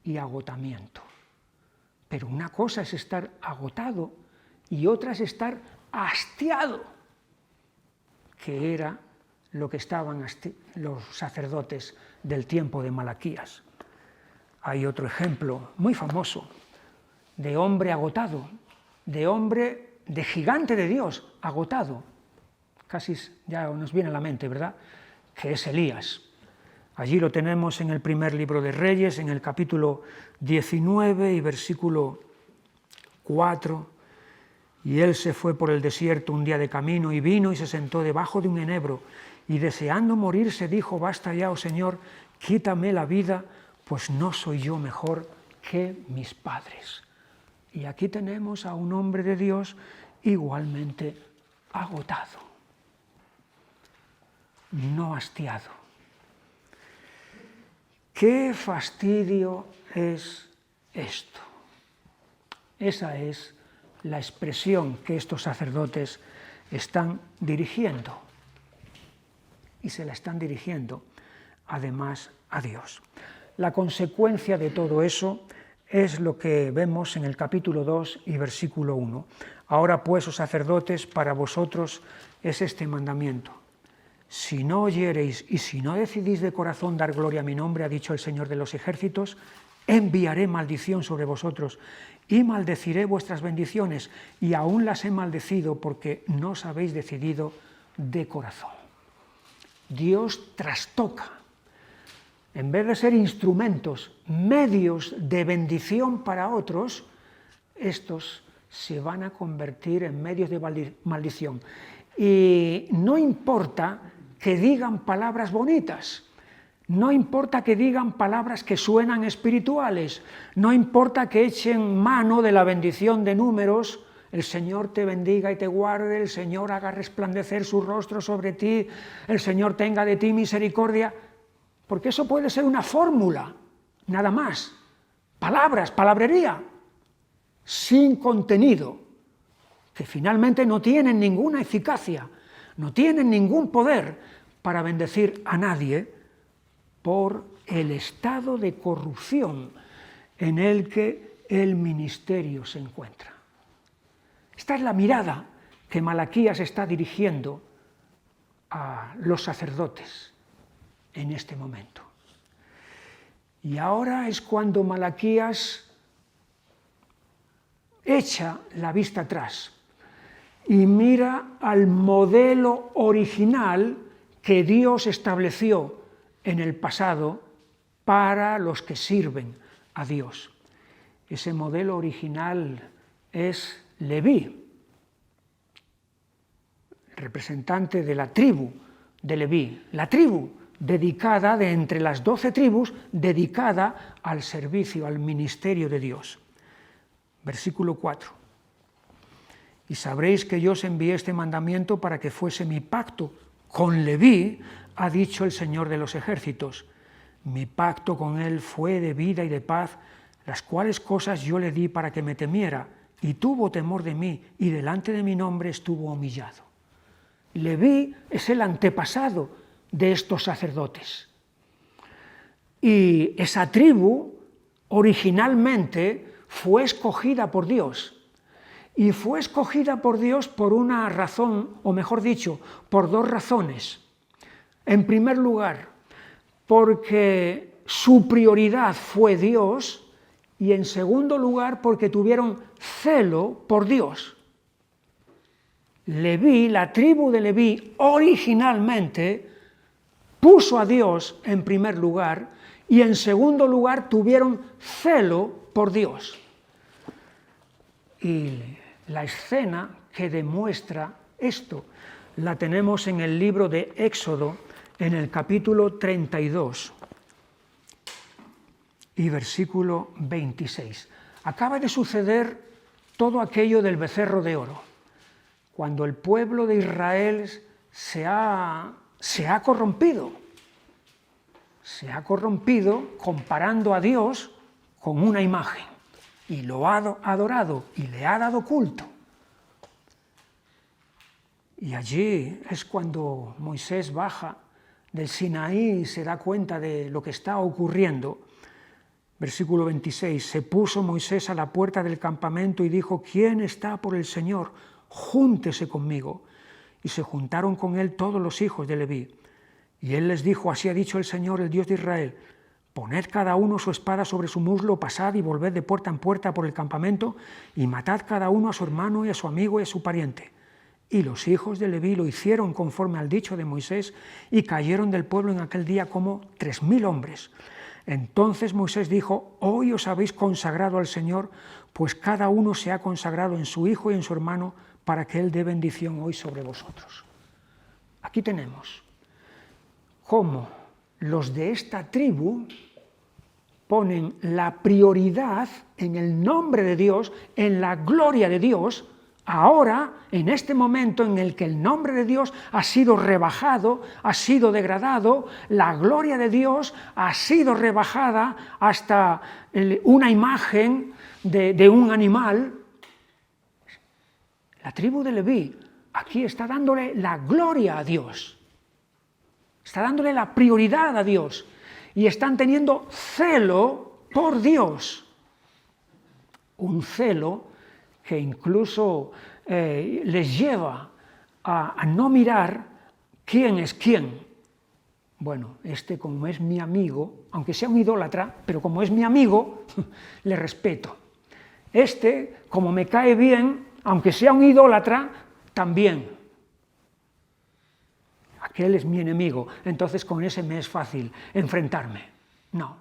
y agotamiento. Pero una cosa es estar agotado y otra es estar hastiado, que era lo que estaban los sacerdotes del tiempo de Malaquías. Hay otro ejemplo muy famoso de hombre agotado, de gigante de Dios agotado, casi ya nos viene a la mente, ¿verdad?, que es Elías. Allí lo tenemos en el primer libro de Reyes, en el capítulo 19 y versículo 4. Y él se fue por el desierto un día de camino y vino y se sentó debajo de un enebro y deseando morirse dijo: basta ya, oh Señor, quítame la vida, pues no soy yo mejor que mis padres. Y aquí tenemos a un hombre de Dios igualmente agotado, no hastiado. ¡Qué fastidio es esto! Esa es la expresión que estos sacerdotes están dirigiendo. Y se la están dirigiendo, además, a Dios. La consecuencia de todo eso es lo que vemos en el capítulo 2 y versículo 1. Ahora pues, oh sacerdotes, para vosotros es este mandamiento. Si no oyereis y si no decidís de corazón dar gloria a mi nombre, ha dicho el Señor de los ejércitos, enviaré maldición sobre vosotros y maldeciré vuestras bendiciones, y aún las he maldecido porque no os habéis decidido de corazón. Dios trastoca. En vez de ser instrumentos, medios de bendición para otros, estos se van a convertir en medios de maldición. Y no importa que digan palabras bonitas, no importa que digan palabras que suenan espirituales, no importa que echen mano de la bendición de Números, el Señor te bendiga y te guarde, el Señor haga resplandecer su rostro sobre ti, el Señor tenga de ti misericordia, porque eso puede ser una fórmula, nada más, palabras, palabrería, sin contenido, que finalmente no tienen ninguna eficacia, no tienen ningún poder para bendecir a nadie por el estado de corrupción en el que el ministerio se encuentra. Esta es la mirada que Malaquías está dirigiendo a los sacerdotes en este momento. Y ahora es cuando Malaquías echa la vista atrás y mira al modelo original que Dios estableció en el pasado para los que sirven a Dios. Ese modelo original es Leví, representante de la tribu de Leví, la tribu dedicada de entre las 12 tribus, dedicada al servicio, al ministerio de Dios. Versículo 4. Y sabréis que yo os envié este mandamiento para que fuese mi pacto con Leví, ha dicho el Señor de los ejércitos. Mi pacto con él fue de vida y de paz, las cuales cosas yo le di para que me temiera, y tuvo temor de mí, y delante de mi nombre estuvo humillado. Leví es el antepasado de estos sacerdotes. Y esa tribu originalmente fue escogida por Dios. Y fue escogida por Dios por una razón, o mejor dicho, por dos razones. En primer lugar, porque su prioridad fue Dios, y en segundo lugar, porque tuvieron celo por Dios. Leví, la tribu de Leví, originalmente puso a Dios en primer lugar y en segundo lugar tuvieron celo por Dios. Y la escena que demuestra esto la tenemos en el libro de Éxodo, en el capítulo 32 y versículo 26. Acaba de suceder todo aquello del becerro de oro. Cuando el pueblo de Israel se ha corrompido comparando a Dios con una imagen, y lo ha adorado y le ha dado culto. Y allí es cuando Moisés baja del Sinaí y se da cuenta de lo que está ocurriendo. Versículo 26, se puso Moisés a la puerta del campamento y dijo, ¿quién está por el Señor? Júntese conmigo. Y se juntaron con él todos los hijos de Leví. Y él les dijo, así ha dicho el Señor, el Dios de Israel, poned cada uno su espada sobre su muslo, pasad y volved de puerta en puerta por el campamento, y matad cada uno a su hermano y a su amigo y a su pariente. Y los hijos de Leví lo hicieron conforme al dicho de Moisés, y cayeron del pueblo en aquel día como 3000 hombres. Entonces Moisés dijo, hoy os habéis consagrado al Señor, pues cada uno se ha consagrado en su hijo y en su hermano, para que él dé bendición hoy sobre vosotros. Aquí tenemos cómo los de esta tribu ponen la prioridad en el nombre de Dios, en la gloria de Dios, ahora, en este momento en el que el nombre de Dios ha sido rebajado, ha sido degradado, la gloria de Dios ha sido rebajada hasta una imagen de un animal. La tribu de Leví aquí está dándole la gloria a Dios, está dándole la prioridad a Dios y están teniendo celo por Dios. Un celo que incluso les lleva a no mirar quién es quién. Bueno, como es mi amigo, aunque sea un idólatra, pero como es mi amigo, le respeto. Como me cae bien, aunque sea un idólatra, también. Aquel es mi enemigo, entonces con ese me es fácil enfrentarme. No,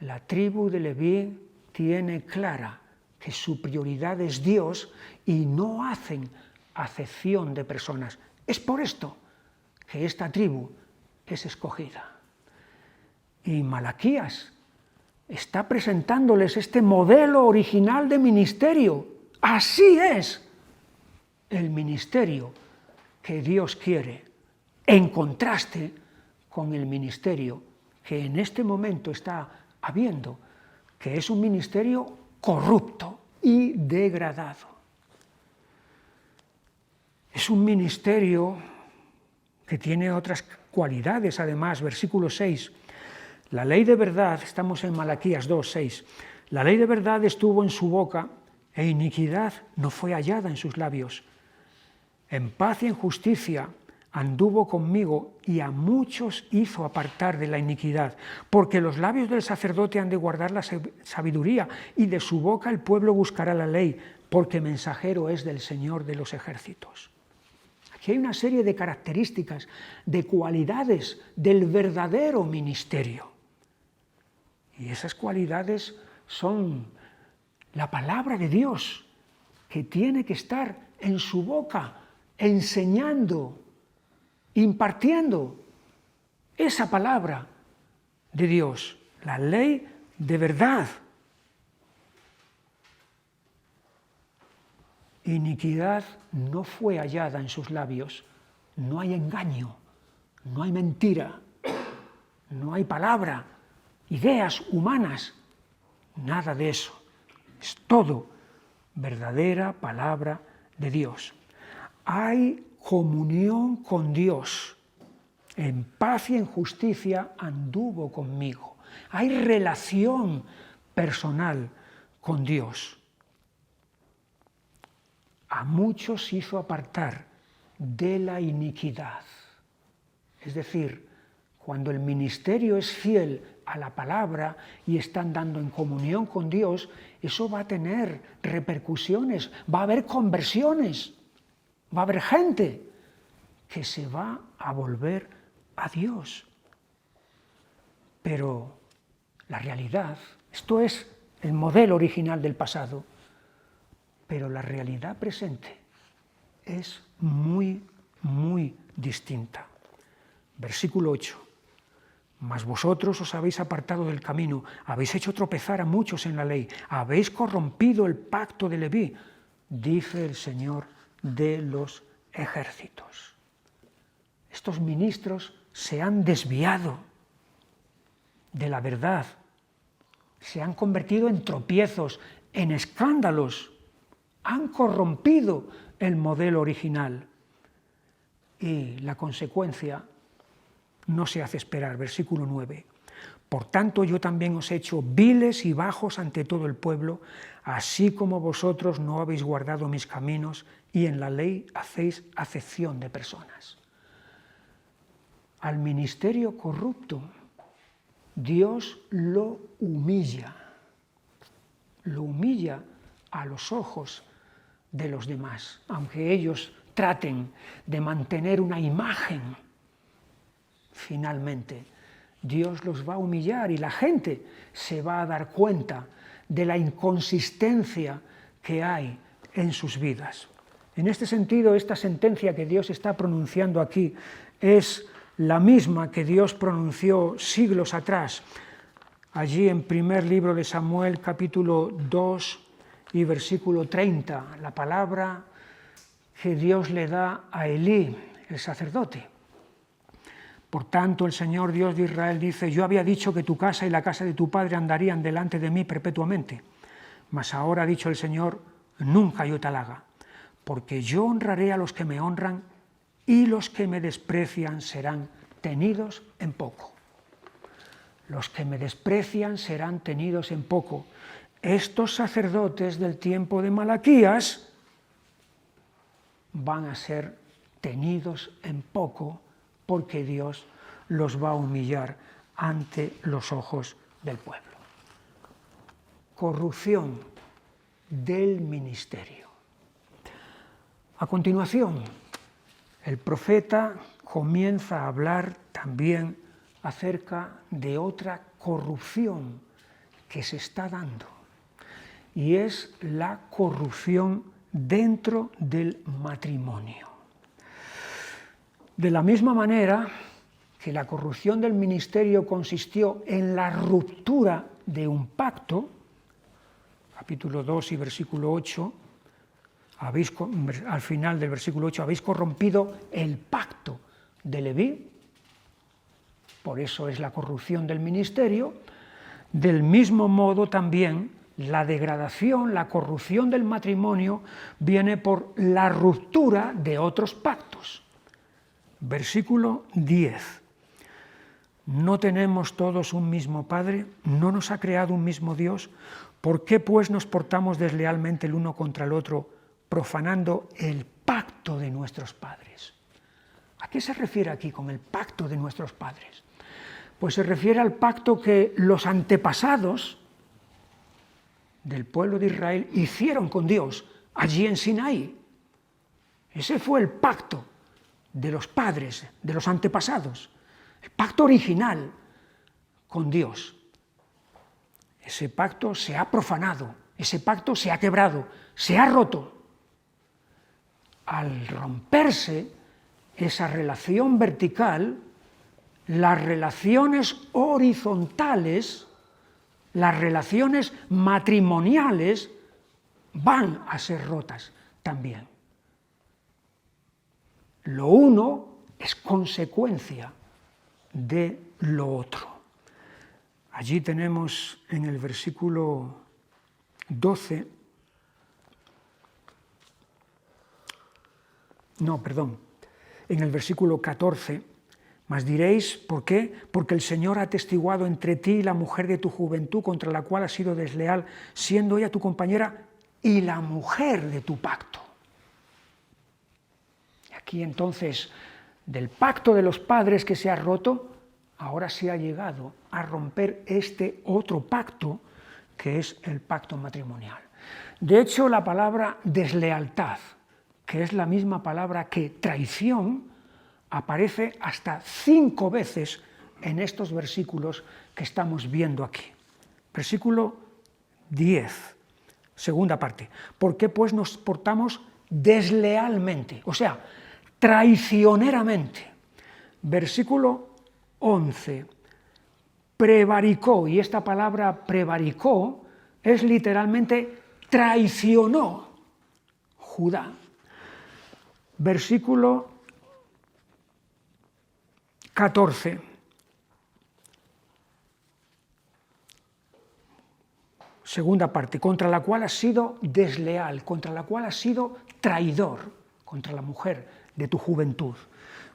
la tribu de Leví tiene clara que su prioridad es Dios y no hacen acepción de personas. Es por esto que esta tribu es escogida. Y Malaquías está presentándoles este modelo original de ministerio. Así es el ministerio que Dios quiere, en contraste con el ministerio que en este momento está habiendo, que es un ministerio corrupto y degradado. Es un ministerio que tiene otras cualidades, además. Versículo 6, la ley de verdad, estamos en Malaquías 2:6, la ley de verdad estuvo en su boca, e iniquidad no fue hallada en sus labios. En paz y en justicia anduvo conmigo y a muchos hizo apartar de la iniquidad, porque los labios del sacerdote han de guardar la sabiduría y de su boca el pueblo buscará la ley, porque mensajero es del Señor de los ejércitos. Aquí hay una serie de características, de cualidades del verdadero ministerio. Y esas cualidades son la palabra de Dios, que tiene que estar en su boca, enseñando, impartiendo esa palabra de Dios, la ley de verdad. Iniquidad no fue hallada en sus labios, no hay engaño, no hay mentira, no hay palabra, ideas humanas, nada de eso. Es todo verdadera palabra de Dios. Hay comunión con Dios. En paz y en justicia anduvo conmigo. Hay relación personal con Dios. A muchos hizo apartar de la iniquidad. Es decir, cuando el ministerio es fiel a la palabra y están dando en comunión con Dios, eso va a tener repercusiones, va a haber conversiones, va a haber gente que se va a volver a Dios. Pero la realidad, esto es el modelo original del pasado, pero la realidad presente es muy, muy distinta. Versículo 8. Mas vosotros os habéis apartado del camino, habéis hecho tropezar a muchos en la ley, habéis corrompido el pacto de Leví, dice el Señor de los ejércitos. Estos ministros se han desviado de la verdad, se han convertido en tropiezos, en escándalos, han corrompido el modelo original. Y la consecuencia no se hace esperar. Versículo 9. Por tanto, yo también os he hecho viles y bajos ante todo el pueblo, así como vosotros no habéis guardado mis caminos y en la ley hacéis acepción de personas. Al ministerio corrupto, Dios lo humilla a los ojos de los demás, aunque ellos traten de mantener una imagen. Finalmente, Dios los va a humillar y la gente se va a dar cuenta de la inconsistencia que hay en sus vidas. En este sentido, esta sentencia que Dios está pronunciando aquí es la misma que Dios pronunció siglos atrás, allí en primer libro de Samuel, capítulo 2 y versículo 30, la palabra que Dios le da a Elí, el sacerdote. Por tanto, el Señor Dios de Israel dice: yo había dicho que tu casa y la casa de tu padre andarían delante de mí perpetuamente, mas ahora ha dicho el Señor: nunca yo tal haga, porque yo honraré a los que me honran y los que me desprecian serán tenidos en poco. Los que me desprecian serán tenidos en poco. Estos sacerdotes del tiempo de Malaquías van a ser tenidos en poco porque Dios los va a humillar ante los ojos del pueblo. Corrupción del ministerio. A continuación, el profeta comienza a hablar también acerca de otra corrupción que se está dando, y es la corrupción dentro del matrimonio. De la misma manera que la corrupción del ministerio consistió en la ruptura de un pacto, capítulo 2 y versículo 8, al final del versículo 8, habéis corrompido el pacto de Leví, por eso es la corrupción del ministerio. Del mismo modo también la degradación, la corrupción del matrimonio viene por la ruptura de otros pactos. Versículo 10. ¿No tenemos todos un mismo Padre? ¿No nos ha creado un mismo Dios? ¿Por qué pues nos portamos deslealmente el uno contra el otro, profanando el pacto de nuestros padres? ¿A qué se refiere aquí con el pacto de nuestros padres? Pues se refiere al pacto que los antepasados del pueblo de Israel hicieron con Dios allí en Sinaí. Ese fue el pacto de los padres, de los antepasados, el pacto original con Dios. Ese pacto se ha profanado, ese pacto se ha quebrado, se ha roto. Al romperse esa relación vertical, las relaciones horizontales, las relaciones matrimoniales van a ser rotas también. Lo uno es consecuencia de lo otro. Allí tenemos en el versículo 12, en el versículo 14, mas diréis, ¿por qué? Porque el Señor ha atestiguado entre ti y la mujer de tu juventud, contra la cual has sido desleal, siendo ella tu compañera y la mujer de tu pacto. Y aquí entonces, del pacto de los padres que se ha roto, ahora se ha llegado a romper este otro pacto, que es el pacto matrimonial. De hecho, la palabra deslealtad, que es la misma palabra que traición, aparece hasta 5 veces en estos versículos que estamos viendo aquí. Versículo 10, segunda parte. ¿Por qué pues nos portamos deslealmente? O sea, traicioneramente. Versículo 11. Prevaricó, y esta palabra prevaricó es literalmente traicionó Judá. Versículo 14. Segunda parte, contra la cual has sido desleal, contra la cual has sido traidor, contra la mujer de tu juventud.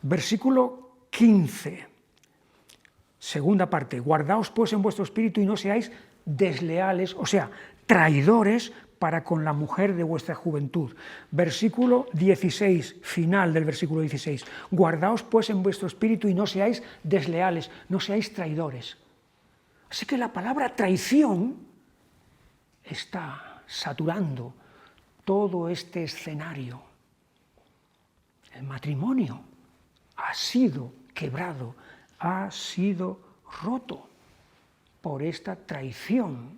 Versículo 15. Segunda parte, guardaos pues en vuestro espíritu y no seáis desleales, o sea, traidores para con la mujer de vuestra juventud. Versículo 16, final del versículo 16. Guardaos pues en vuestro espíritu y no seáis desleales, no seáis traidores. Así que la palabra traición está saturando todo este escenario. El matrimonio ha sido quebrado, ha sido roto por esta traición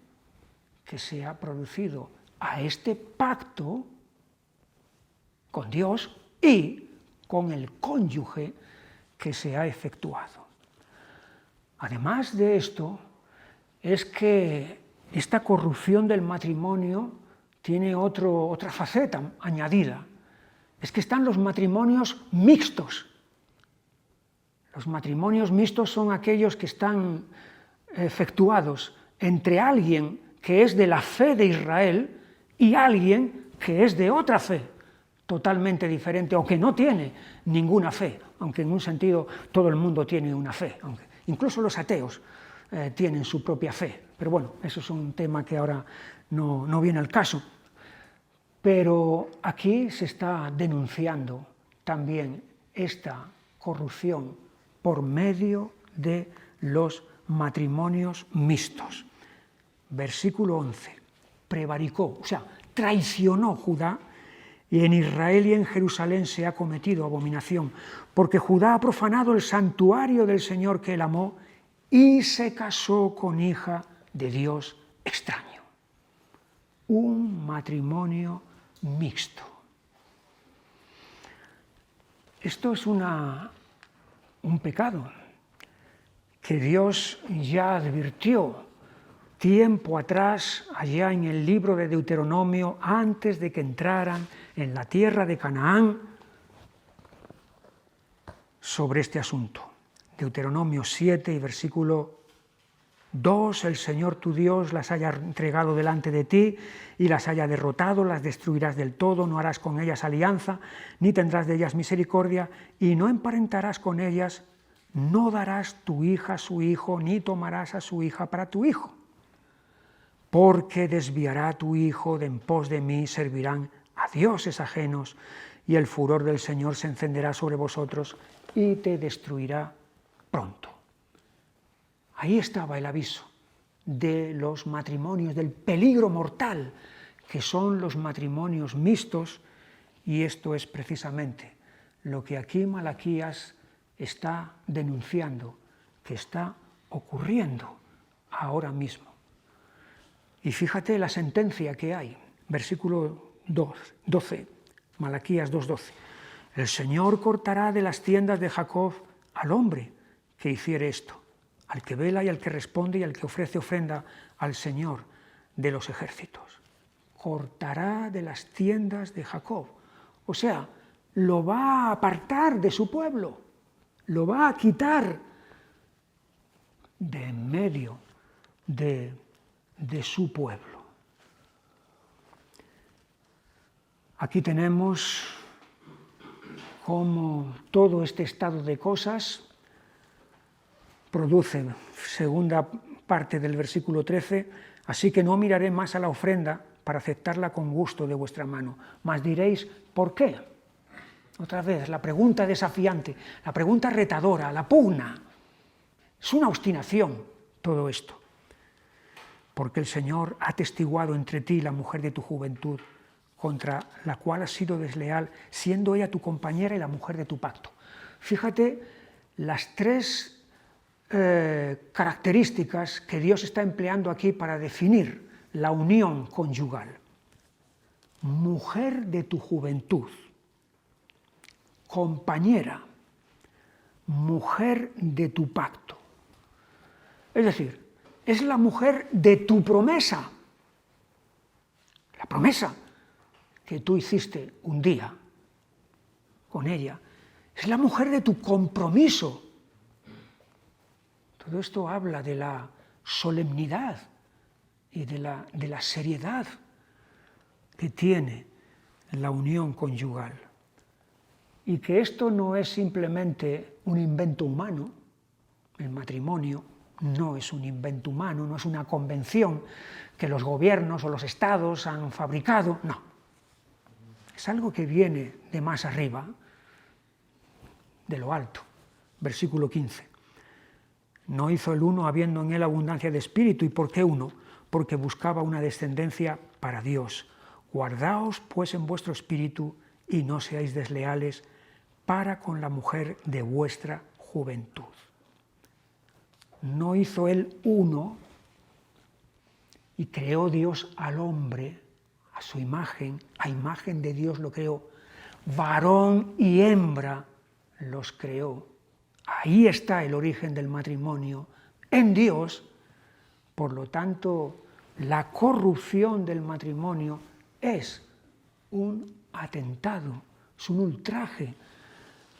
que se ha producido a este pacto con Dios y con el cónyuge que se ha efectuado. Además de esto, es que esta corrupción del matrimonio tiene otra faceta añadida. Es que están los matrimonios mixtos. Los matrimonios mixtos son aquellos que están efectuados entre alguien que es de la fe de Israel y alguien que es de otra fe, totalmente diferente, o que no tiene ninguna fe, aunque en un sentido todo el mundo tiene una fe, aunque incluso los ateos tienen su propia fe. Pero bueno, eso es un tema que ahora no viene al caso. Pero aquí se está denunciando también esta corrupción por medio de los matrimonios mixtos. Versículo 11. Prevaricó, o sea, traicionó Judá, y en Israel y en Jerusalén se ha cometido abominación, porque Judá ha profanado el santuario del Señor que él amó y se casó con hija de Dios extraño. Un matrimonio mixto. Esto es un pecado que Dios ya advirtió tiempo atrás, allá en el libro de Deuteronomio, antes de que entraran en la tierra de Canaán, sobre este asunto. Deuteronomio 7 y versículo 2, el Señor tu Dios las haya entregado delante de ti y las haya derrotado, las destruirás del todo, no harás con ellas alianza, ni tendrás de ellas misericordia, y no emparentarás con ellas, no darás tu hija a su hijo, ni tomarás a su hija para tu hijo. Porque desviará tu hijo de en pos de mí, servirán a dioses ajenos y el furor del Señor se encenderá sobre vosotros y te destruirá pronto. Ahí estaba el aviso de los matrimonios, del peligro mortal que son los matrimonios mixtos, y esto es precisamente lo que aquí Malaquías está denunciando, que está ocurriendo ahora mismo. Y fíjate la sentencia que hay, versículo 12, Malaquías 2:12. El Señor cortará de las tiendas de Jacob al hombre que hiciere esto, al que vela y al que responde y al que ofrece ofrenda al Señor de los ejércitos. Cortará de las tiendas de Jacob. O sea, lo va a apartar de su pueblo, lo va a quitar de en medio de su pueblo. Aquí tenemos cómo todo este estado de cosas produce, segunda parte del versículo 13, así que no miraré más a la ofrenda para aceptarla con gusto de vuestra mano, mas diréis, ¿por qué? Otra vez, la pregunta desafiante, la pregunta retadora, la pugna. Es una obstinación todo esto, porque el Señor ha atestiguado entre ti la mujer de tu juventud, contra la cual has sido desleal, siendo ella tu compañera y la mujer de tu pacto. Fíjate las tres características que Dios está empleando aquí para definir la unión conyugal. Mujer de tu juventud, compañera, mujer de tu pacto. Es decir, es la mujer de tu promesa, la promesa que tú hiciste un día con ella, es la mujer de tu compromiso. Todo esto habla de la solemnidad y de la seriedad que tiene la unión conyugal. Y que esto no es simplemente un invento humano, el matrimonio no es un invento humano, no es una convención que los gobiernos o los estados han fabricado, no. Es algo que viene de más arriba, de lo alto. Versículo 15. No hizo el uno habiendo en él abundancia de espíritu. ¿Y por qué uno? Porque buscaba una descendencia para Dios. Guardaos pues en vuestro espíritu y no seáis desleales para con la mujer de vuestra juventud. No hizo él uno y creó Dios al hombre a su imagen, a imagen de Dios lo creó, varón y hembra los creó. Ahí está el origen del matrimonio, en Dios. Por lo tanto, la corrupción del matrimonio es un atentado, es un ultraje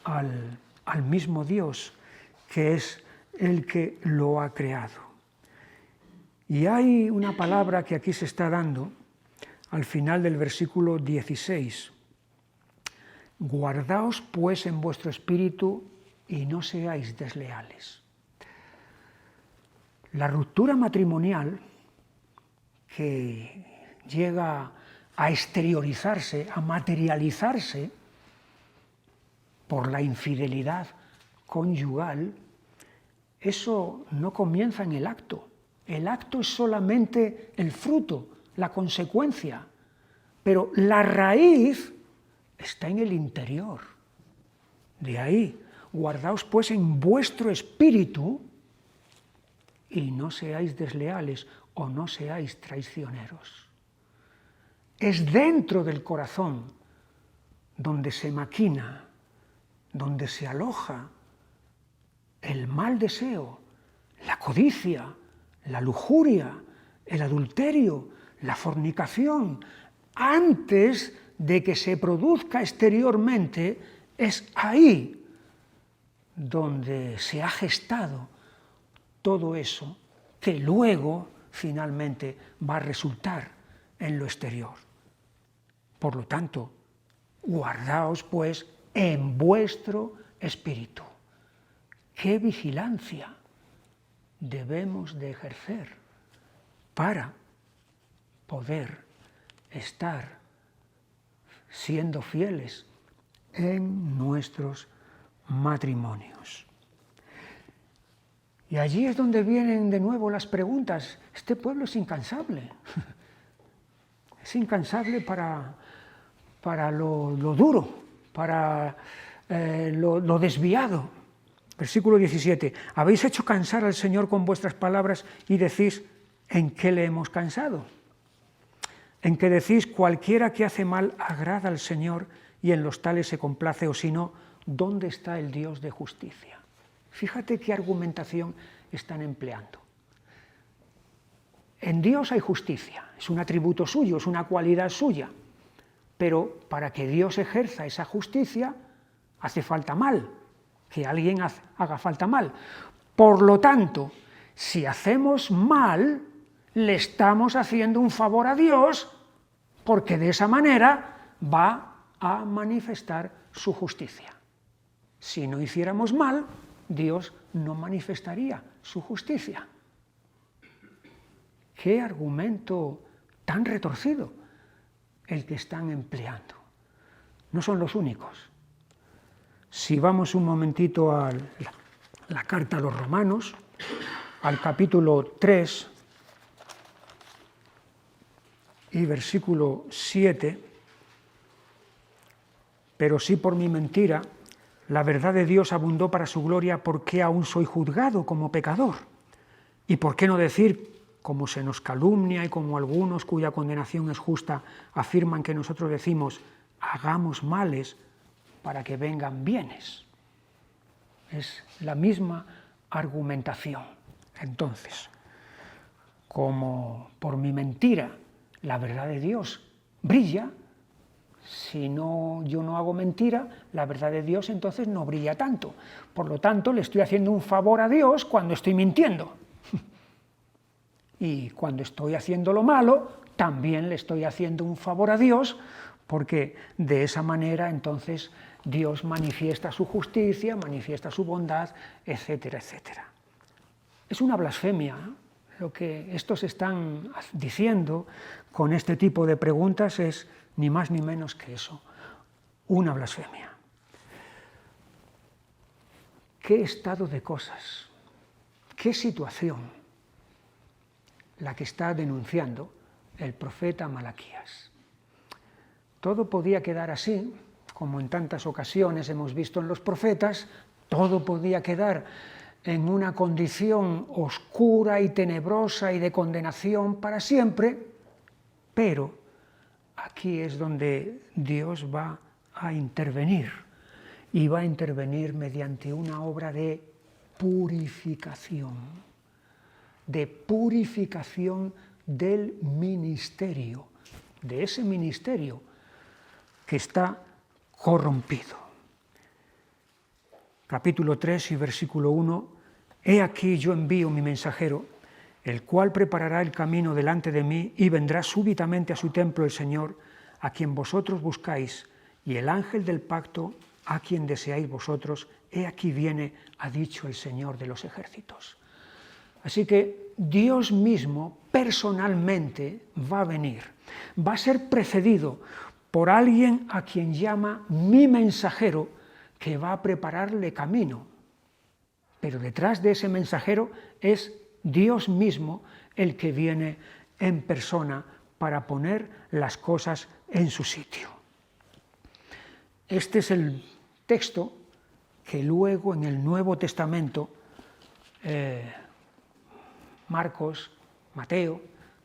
al mismo Dios, que es el que lo ha creado. Y hay una palabra que aquí se está dando al final del versículo 16. Guardaos pues en vuestro espíritu y no seáis desleales. La ruptura matrimonial que llega a exteriorizarse, a materializarse por la infidelidad conyugal, eso no comienza en el acto. El acto es solamente el fruto, la consecuencia, pero la raíz está en el interior. De ahí, guardaos pues en vuestro espíritu y no seáis desleales o no seáis traicioneros. Es dentro del corazón donde se maquina, donde se aloja el mal deseo, la codicia, la lujuria, el adulterio, la fornicación. Antes de que se produzca exteriormente, es ahí donde se ha gestado todo eso que luego finalmente va a resultar en lo exterior. Por lo tanto, guardaos pues en vuestro espíritu. ¿Qué vigilancia debemos de ejercer para poder estar siendo fieles en nuestros matrimonios. Y allí es donde vienen de nuevo las preguntas. Este pueblo es incansable. Es incansable para lo duro, para lo desviado. Versículo 17. Habéis hecho cansar al Señor con vuestras palabras y decís, ¿en qué le hemos cansado? En que decís, cualquiera que hace mal agrada al Señor y en los tales se complace, o si no, ¿dónde está el Dios de justicia? Fíjate qué argumentación están empleando. En Dios hay justicia, es un atributo suyo, es una cualidad suya, pero para que Dios ejerza esa justicia hace falta mal, que alguien haga falta mal. Por lo tanto, si hacemos mal, le estamos haciendo un favor a Dios, porque de esa manera va a manifestar su justicia. Si no hiciéramos mal, Dios no manifestaría su justicia. Qué argumento tan retorcido el que están empleando. No son los únicos. Si vamos un momentito a la carta a los Romanos, al capítulo 3 y versículo 7, pero si por mi mentira la verdad de Dios abundó para su gloria, ¿por qué aún soy juzgado como pecador? ¿Y por qué no decir, como se nos calumnia y como algunos cuya condenación es justa afirman que nosotros decimos, hagamos males para que vengan bienes? Es la misma argumentación. Entonces, como por mi mentira la verdad de Dios brilla, si yo no hago mentira, la verdad de Dios entonces no brilla tanto. Por lo tanto, le estoy haciendo un favor a Dios cuando estoy mintiendo. Y cuando estoy haciendo lo malo, también le estoy haciendo un favor a Dios, porque de esa manera entonces Dios manifiesta su justicia, manifiesta su bondad, etcétera, etcétera. Es una blasfemia, ¿no? Lo que estos están diciendo con este tipo de preguntas es ni más ni menos que eso, una blasfemia. ¿Qué estado de cosas, qué situación la que está denunciando el profeta Malaquías? Todo podía quedar así, como en tantas ocasiones hemos visto en los profetas, todo podía quedar en una condición oscura y tenebrosa y de condenación para siempre, pero aquí es donde Dios va a intervenir, y va a intervenir mediante una obra de purificación del ministerio, de ese ministerio que está corrompido. Capítulo 3 y versículo 1, he aquí yo envío mi mensajero, el cual preparará el camino delante de mí, y vendrá súbitamente a su templo el Señor, a quien vosotros buscáis, y el ángel del pacto, a quien deseáis vosotros, he aquí viene, ha dicho el Señor de los ejércitos. Así que Dios mismo personalmente va a venir, va a ser precedido por alguien a quien llama mi mensajero, que va a prepararle camino. Pero detrás de ese mensajero es Dios mismo el que viene en persona para poner las cosas en su sitio. Este es el texto que luego en el Nuevo Testamento Marcos, Mateo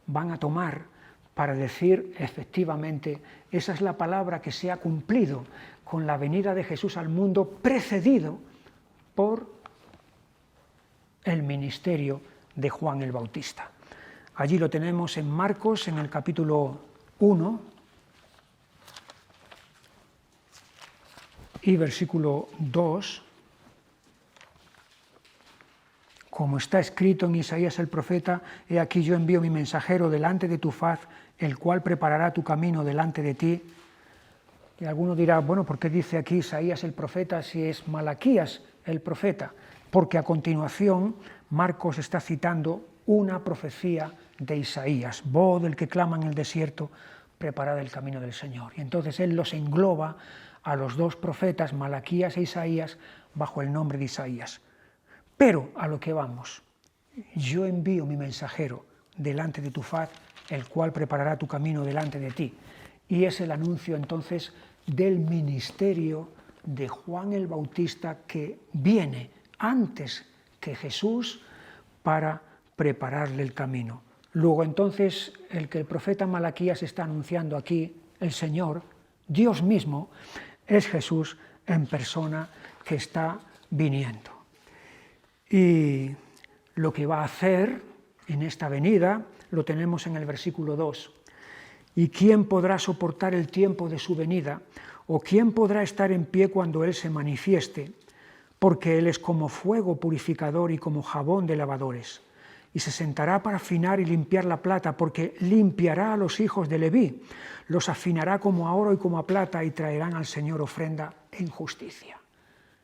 van a tomar para decir efectivamente, esa es la palabra que se ha cumplido con la venida de Jesús al mundo, precedido por el ministerio de Juan el Bautista. Allí lo tenemos en Marcos, en el capítulo 1 y versículo 2, como está escrito en Isaías el profeta, he aquí yo envío mi mensajero delante de tu faz, el cual preparará tu camino delante de ti. Y alguno dirá, bueno, ¿por qué dice aquí Isaías el profeta si es Malaquías el profeta? Porque a continuación Marcos está citando una profecía de Isaías, voz del que clama en el desierto, preparad el camino del Señor. Y entonces él los engloba a los dos profetas, Malaquías e Isaías, bajo el nombre de Isaías. Pero a lo que vamos, yo envío mi mensajero delante de tu faz, el cual preparará tu camino delante de ti. Y es el anuncio entonces del ministerio de Juan el Bautista, que viene antes que Jesús para prepararle el camino. Luego entonces el que el profeta Malaquías está anunciando aquí, el Señor, Dios mismo, es Jesús en persona que está viniendo. Y lo que va a hacer en esta venida lo tenemos en el versículo 2. ¿Y quién podrá soportar el tiempo de su venida? ¿O quién podrá estar en pie cuando Él se manifieste? Porque Él es como fuego purificador y como jabón de lavadores. Y se sentará para afinar y limpiar la plata, porque limpiará a los hijos de Leví, los afinará como a oro y como a plata, y traerán al Señor ofrenda en justicia.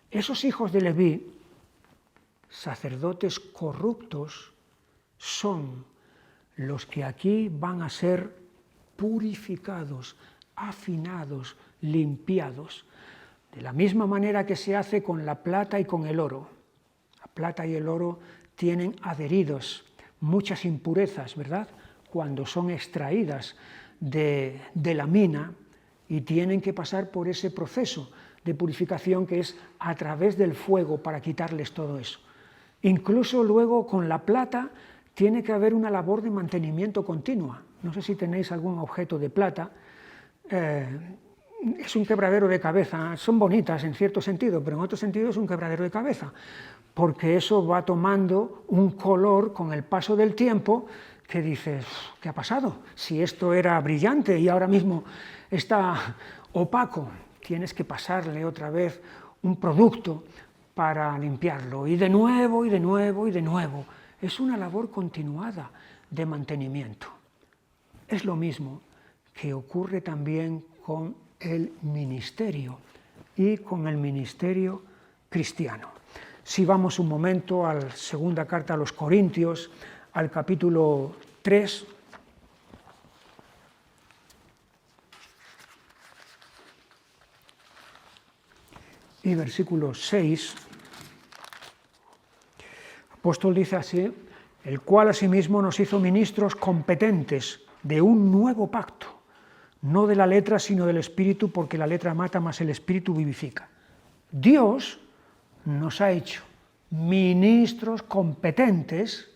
Esos hijos de Leví, sacerdotes corruptos, son los que aquí van a ser purificados, afinados, limpiados, de la misma manera que se hace con la plata y con el oro. La plata y el oro tienen adheridos muchas impurezas, ¿verdad?, cuando son extraídas de la mina, y tienen que pasar por ese proceso de purificación que es a través del fuego para quitarles todo eso. Incluso luego con la plata tiene que haber una labor de mantenimiento continua. No sé si tenéis algún objeto de plata. Es un quebradero de cabeza. Son bonitas en cierto sentido, pero en otro sentido es un quebradero de cabeza, porque eso va tomando un color con el paso del tiempo que dices, ¿qué ha pasado? Si esto era brillante y ahora mismo está opaco, tienes que pasarle otra vez un producto para limpiarlo, y de nuevo, y de nuevo, y de nuevo. Es una labor continuada de mantenimiento. Es lo mismo que ocurre también con el ministerio y con el ministerio cristiano. Si vamos un momento a la segunda carta a los Corintios, al capítulo 3, y versículo 6, el apóstol dice así: el cual asimismo nos hizo ministros competentes de un nuevo pacto, no de la letra sino del espíritu, porque la letra mata, mas el espíritu vivifica. Dios nos ha hecho ministros competentes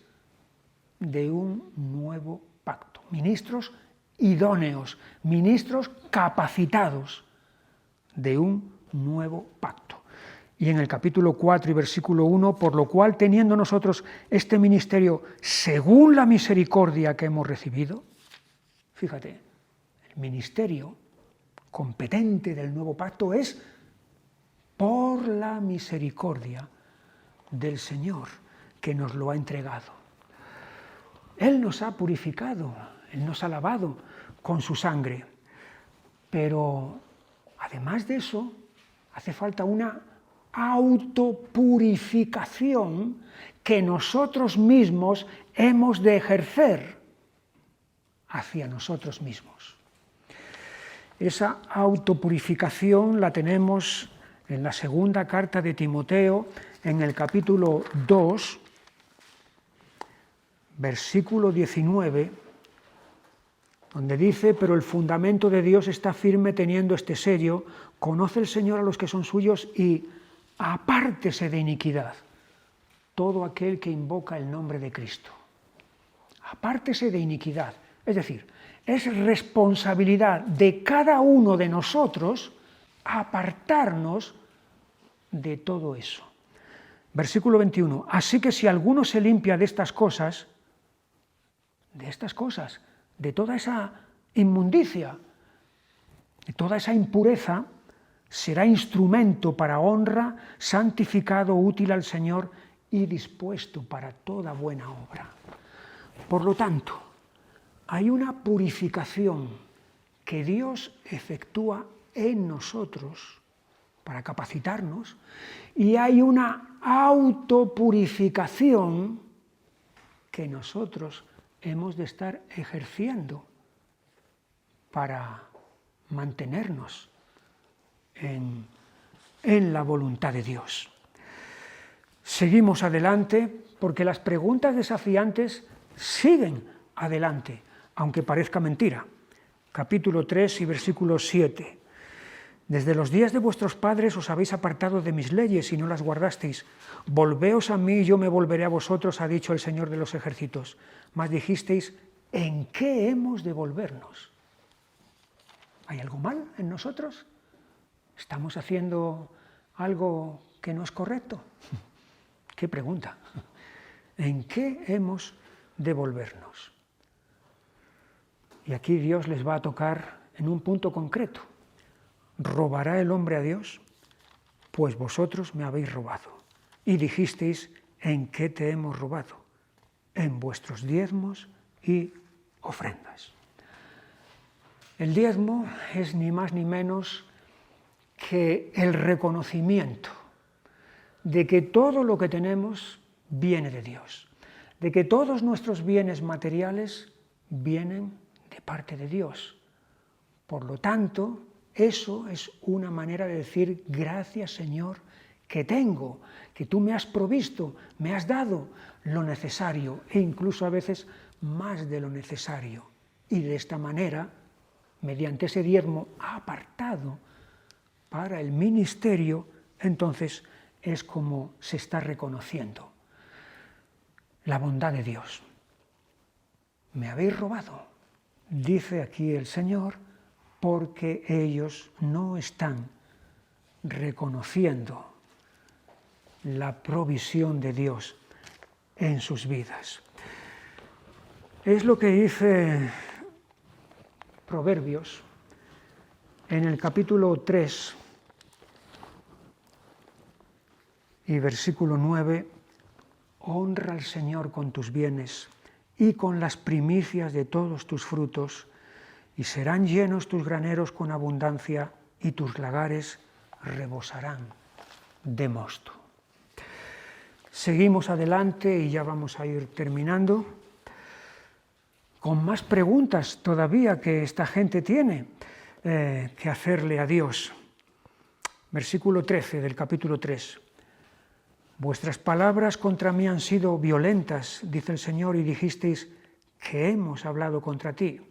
de un nuevo pacto, ministros idóneos, ministros capacitados de un nuevo pacto. Y en el capítulo 4 y versículo 1, por lo cual, teniendo nosotros este ministerio según la misericordia que hemos recibido, fíjate, el ministerio competente del nuevo pacto es por la misericordia del Señor que nos lo ha entregado. Él nos ha purificado, Él nos ha lavado con su sangre, pero además de eso hace falta una autopurificación que nosotros mismos hemos de ejercer hacia nosotros mismos. Esa autopurificación la tenemos en la segunda carta de Timoteo, en el capítulo 2, versículo 19, donde dice: pero el fundamento de Dios está firme teniendo este sello, conoce el Señor a los que son suyos y apártese de iniquidad todo aquel que invoca el nombre de Cristo. Apártese de iniquidad. Es decir, es responsabilidad de cada uno de nosotros apartarnos de todo eso. Versículo 21. Así que si alguno se limpia de estas cosas, de toda esa inmundicia, de toda esa impureza, será instrumento para honra, santificado, útil al Señor y dispuesto para toda buena obra. Por lo tanto, hay una purificación que Dios efectúa en nosotros para capacitarnos, y hay una autopurificación que nosotros hemos de estar ejerciendo para mantenernos en la voluntad de Dios. Seguimos adelante porque las preguntas desafiantes siguen adelante, aunque parezca mentira. Capítulo 3 y versículo 7. Desde los días de vuestros padres os habéis apartado de mis leyes y no las guardasteis. Volveos a mí y yo me volveré a vosotros, ha dicho el Señor de los ejércitos. Mas dijisteis, ¿en qué hemos de volvernos? ¿Hay algo mal en nosotros? ¿Estamos haciendo algo que no es correcto? ¿Qué pregunta? ¿En qué hemos de volvernos? Y aquí Dios les va a tocar en un punto concreto. ¿Robará el hombre a Dios? Pues vosotros me habéis robado. Y dijisteis, ¿en qué te hemos robado? En vuestros diezmos y ofrendas. El diezmo es ni más ni menos que el reconocimiento de que todo lo que tenemos viene de Dios, de que todos nuestros bienes materiales vienen de parte de Dios. Por lo tanto, eso es una manera de decir, gracias Señor, que tengo, que tú me has provisto, me has dado lo necesario e incluso a veces más de lo necesario. Y de esta manera, mediante ese diezmo apartado para el ministerio, entonces es como se está reconociendo la bondad de Dios. Me habéis robado, dice aquí el Señor, porque ellos no están reconociendo la provisión de Dios en sus vidas. Es lo que dice Proverbios en el capítulo 3 y versículo 9, honra al Señor con tus bienes y con las primicias de todos tus frutos, y serán llenos tus graneros con abundancia y tus lagares rebosarán de mosto. Seguimos adelante y ya vamos a ir terminando con más preguntas todavía que esta gente tiene que hacerle a Dios. Versículo 13 del capítulo 3. Vuestras palabras contra mí han sido violentas, dice el Señor, y dijisteis que hemos hablado contra ti.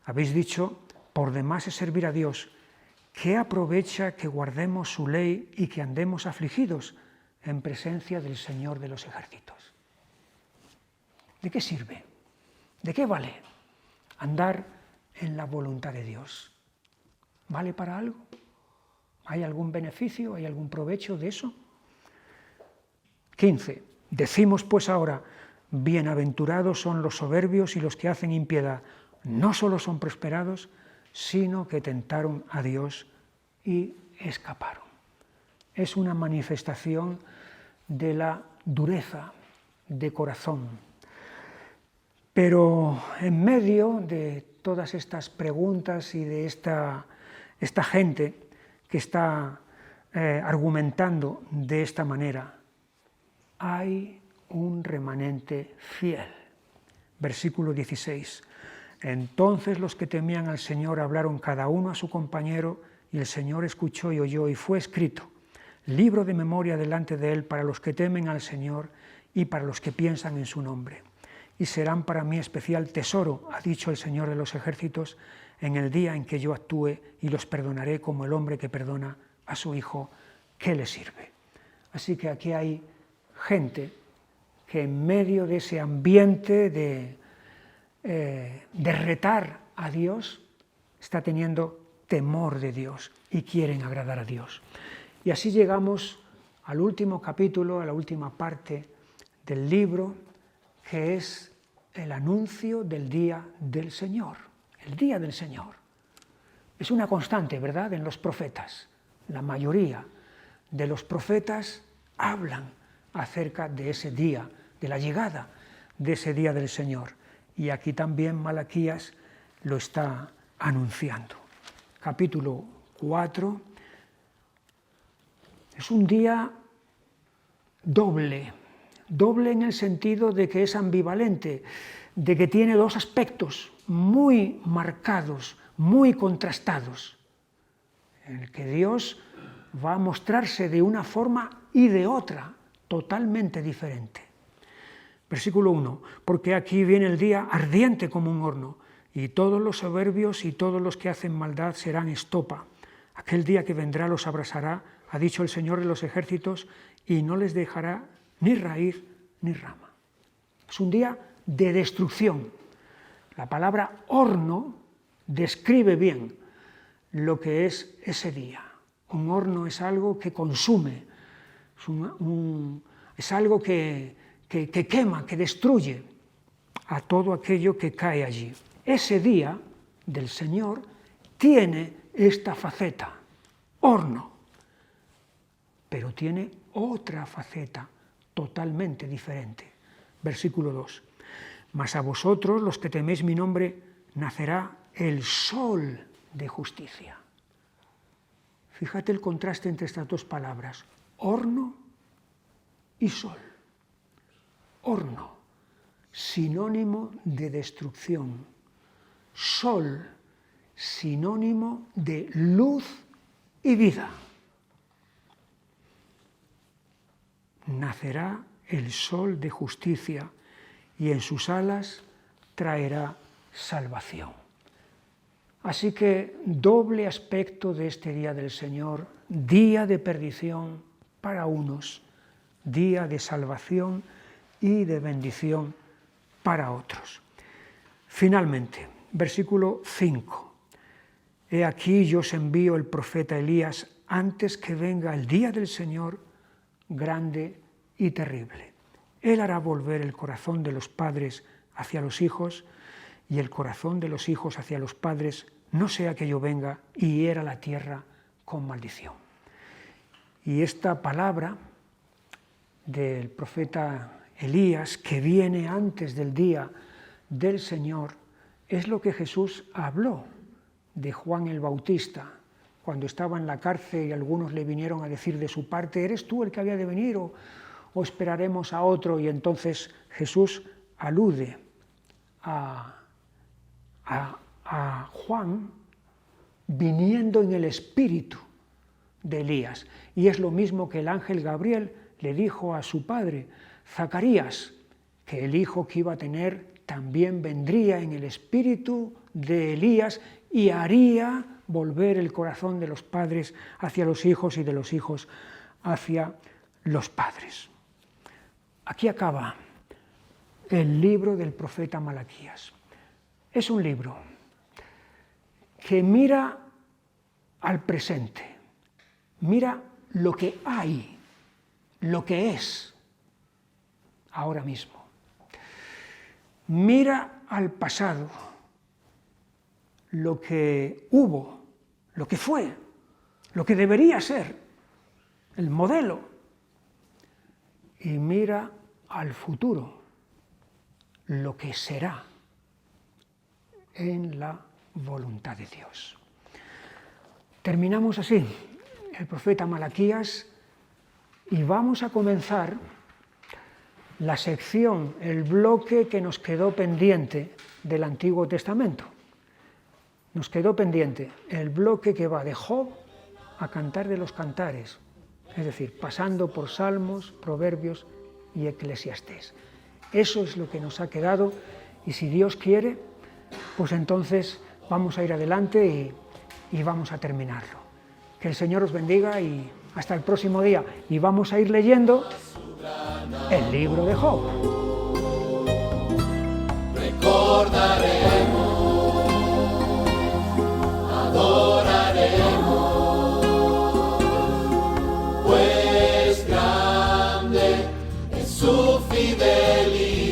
Habéis dicho, por demás es servir a Dios. ¿Qué aprovecha que guardemos su ley y que andemos afligidos en presencia del Señor de los ejércitos? ¿De qué sirve? ¿De qué vale andar en la voluntad de Dios? ¿Vale para algo? ¿Hay algún beneficio? ¿Hay algún provecho de eso? 15. Decimos pues ahora, bienaventurados son los soberbios y los que hacen impiedad. No solo son prosperados, sino que tentaron a Dios y escaparon. Es una manifestación de la dureza de corazón. Pero en medio de todas estas preguntas y de esta gente que está argumentando de esta manera, hay un remanente fiel. Versículo 16. Entonces los que temían al Señor hablaron cada uno a su compañero, y el Señor escuchó y oyó, y fue escrito libro de memoria delante de él para los que temen al Señor y para los que piensan en su nombre. Y serán para mí especial tesoro, ha dicho el Señor de los ejércitos, en el día en que yo actúe, y los perdonaré como el hombre que perdona a su hijo que le sirve. Así que aquí hay gente que en medio de ese ambiente de retar a Dios, está teniendo temor de Dios y quieren agradar a Dios. Y así llegamos al último capítulo, a la última parte del libro, que es el anuncio del día del Señor. El día del Señor. Es una constante, ¿verdad?, en los profetas. La mayoría de los profetas hablan acerca de ese día, de la llegada de ese día del Señor. Y aquí también Malaquías lo está anunciando. Capítulo 4 es un día doble en el sentido de que es ambivalente, de que tiene dos aspectos muy marcados, muy contrastados. en el que Dios va a mostrarse de una forma y de otra, totalmente diferente. Versículo 1, porque aquí viene el día ardiente como un horno, y todos los soberbios y todos los que hacen maldad serán estopa. Aquel día que vendrá los abrasará, ha dicho el Señor de los ejércitos, y no les dejará ni raíz ni rama. Es un día de destrucción. La palabra horno describe bien lo que es ese día. Un horno es algo que consume, es algo que quema, que destruye a todo aquello que cae allí. Ese día del Señor tiene esta faceta, horno, pero tiene otra faceta totalmente diferente. Versículo 2. Mas a vosotros, los que teméis mi nombre, nacerá el sol de justicia. Fíjate el contraste entre estas dos palabras, horno y sol. Horno, sinónimo de destrucción. Sol, sinónimo de luz y vida. Nacerá el sol de justicia y en sus alas traerá salvación. Así que doble aspecto de este día del Señor, día de perdición para unos, día de salvación y de bendición para otros. Finalmente, versículo 5. He aquí yo os envío el profeta Elías antes que venga el día del Señor grande y terrible. Él hará volver el corazón de los padres hacia los hijos y el corazón de los hijos hacia los padres, no sea que yo venga y hiera la tierra con maldición. Y esta palabra del profeta Elías, que viene antes del día del Señor, es lo que Jesús habló de Juan el Bautista, cuando estaba en la cárcel y algunos le vinieron a decir de su parte, ¿eres tú el que había de venir o esperaremos a otro? Y entonces Jesús alude a Juan viniendo en el espíritu de Elías. Y es lo mismo que el ángel Gabriel le dijo a su padre, Zacarías, que el hijo que iba a tener también vendría en el espíritu de Elías y haría volver el corazón de los padres hacia los hijos y de los hijos hacia los padres. Aquí acaba el libro del profeta Malaquías. Es un libro que mira al presente, mira lo que hay, lo que es ahora mismo. Mira al pasado, lo que hubo, lo que fue, lo que debería ser, el modelo. Y mira al futuro, lo que será en la voluntad de Dios. Terminamos así el profeta Malaquías y vamos a comenzar la sección, el bloque que nos quedó pendiente del Antiguo Testamento. Nos quedó pendiente el bloque que va de Job a Cantar de los Cantares, es decir, pasando por Salmos, Proverbios y Eclesiastés. Eso es lo que nos ha quedado y si Dios quiere, pues entonces vamos a ir adelante y vamos a terminarlo. Que el Señor os bendiga y hasta el próximo día. Y vamos a ir leyendo el libro de Job. Recordaremos, adoraremos, pues grande es su fidelidad.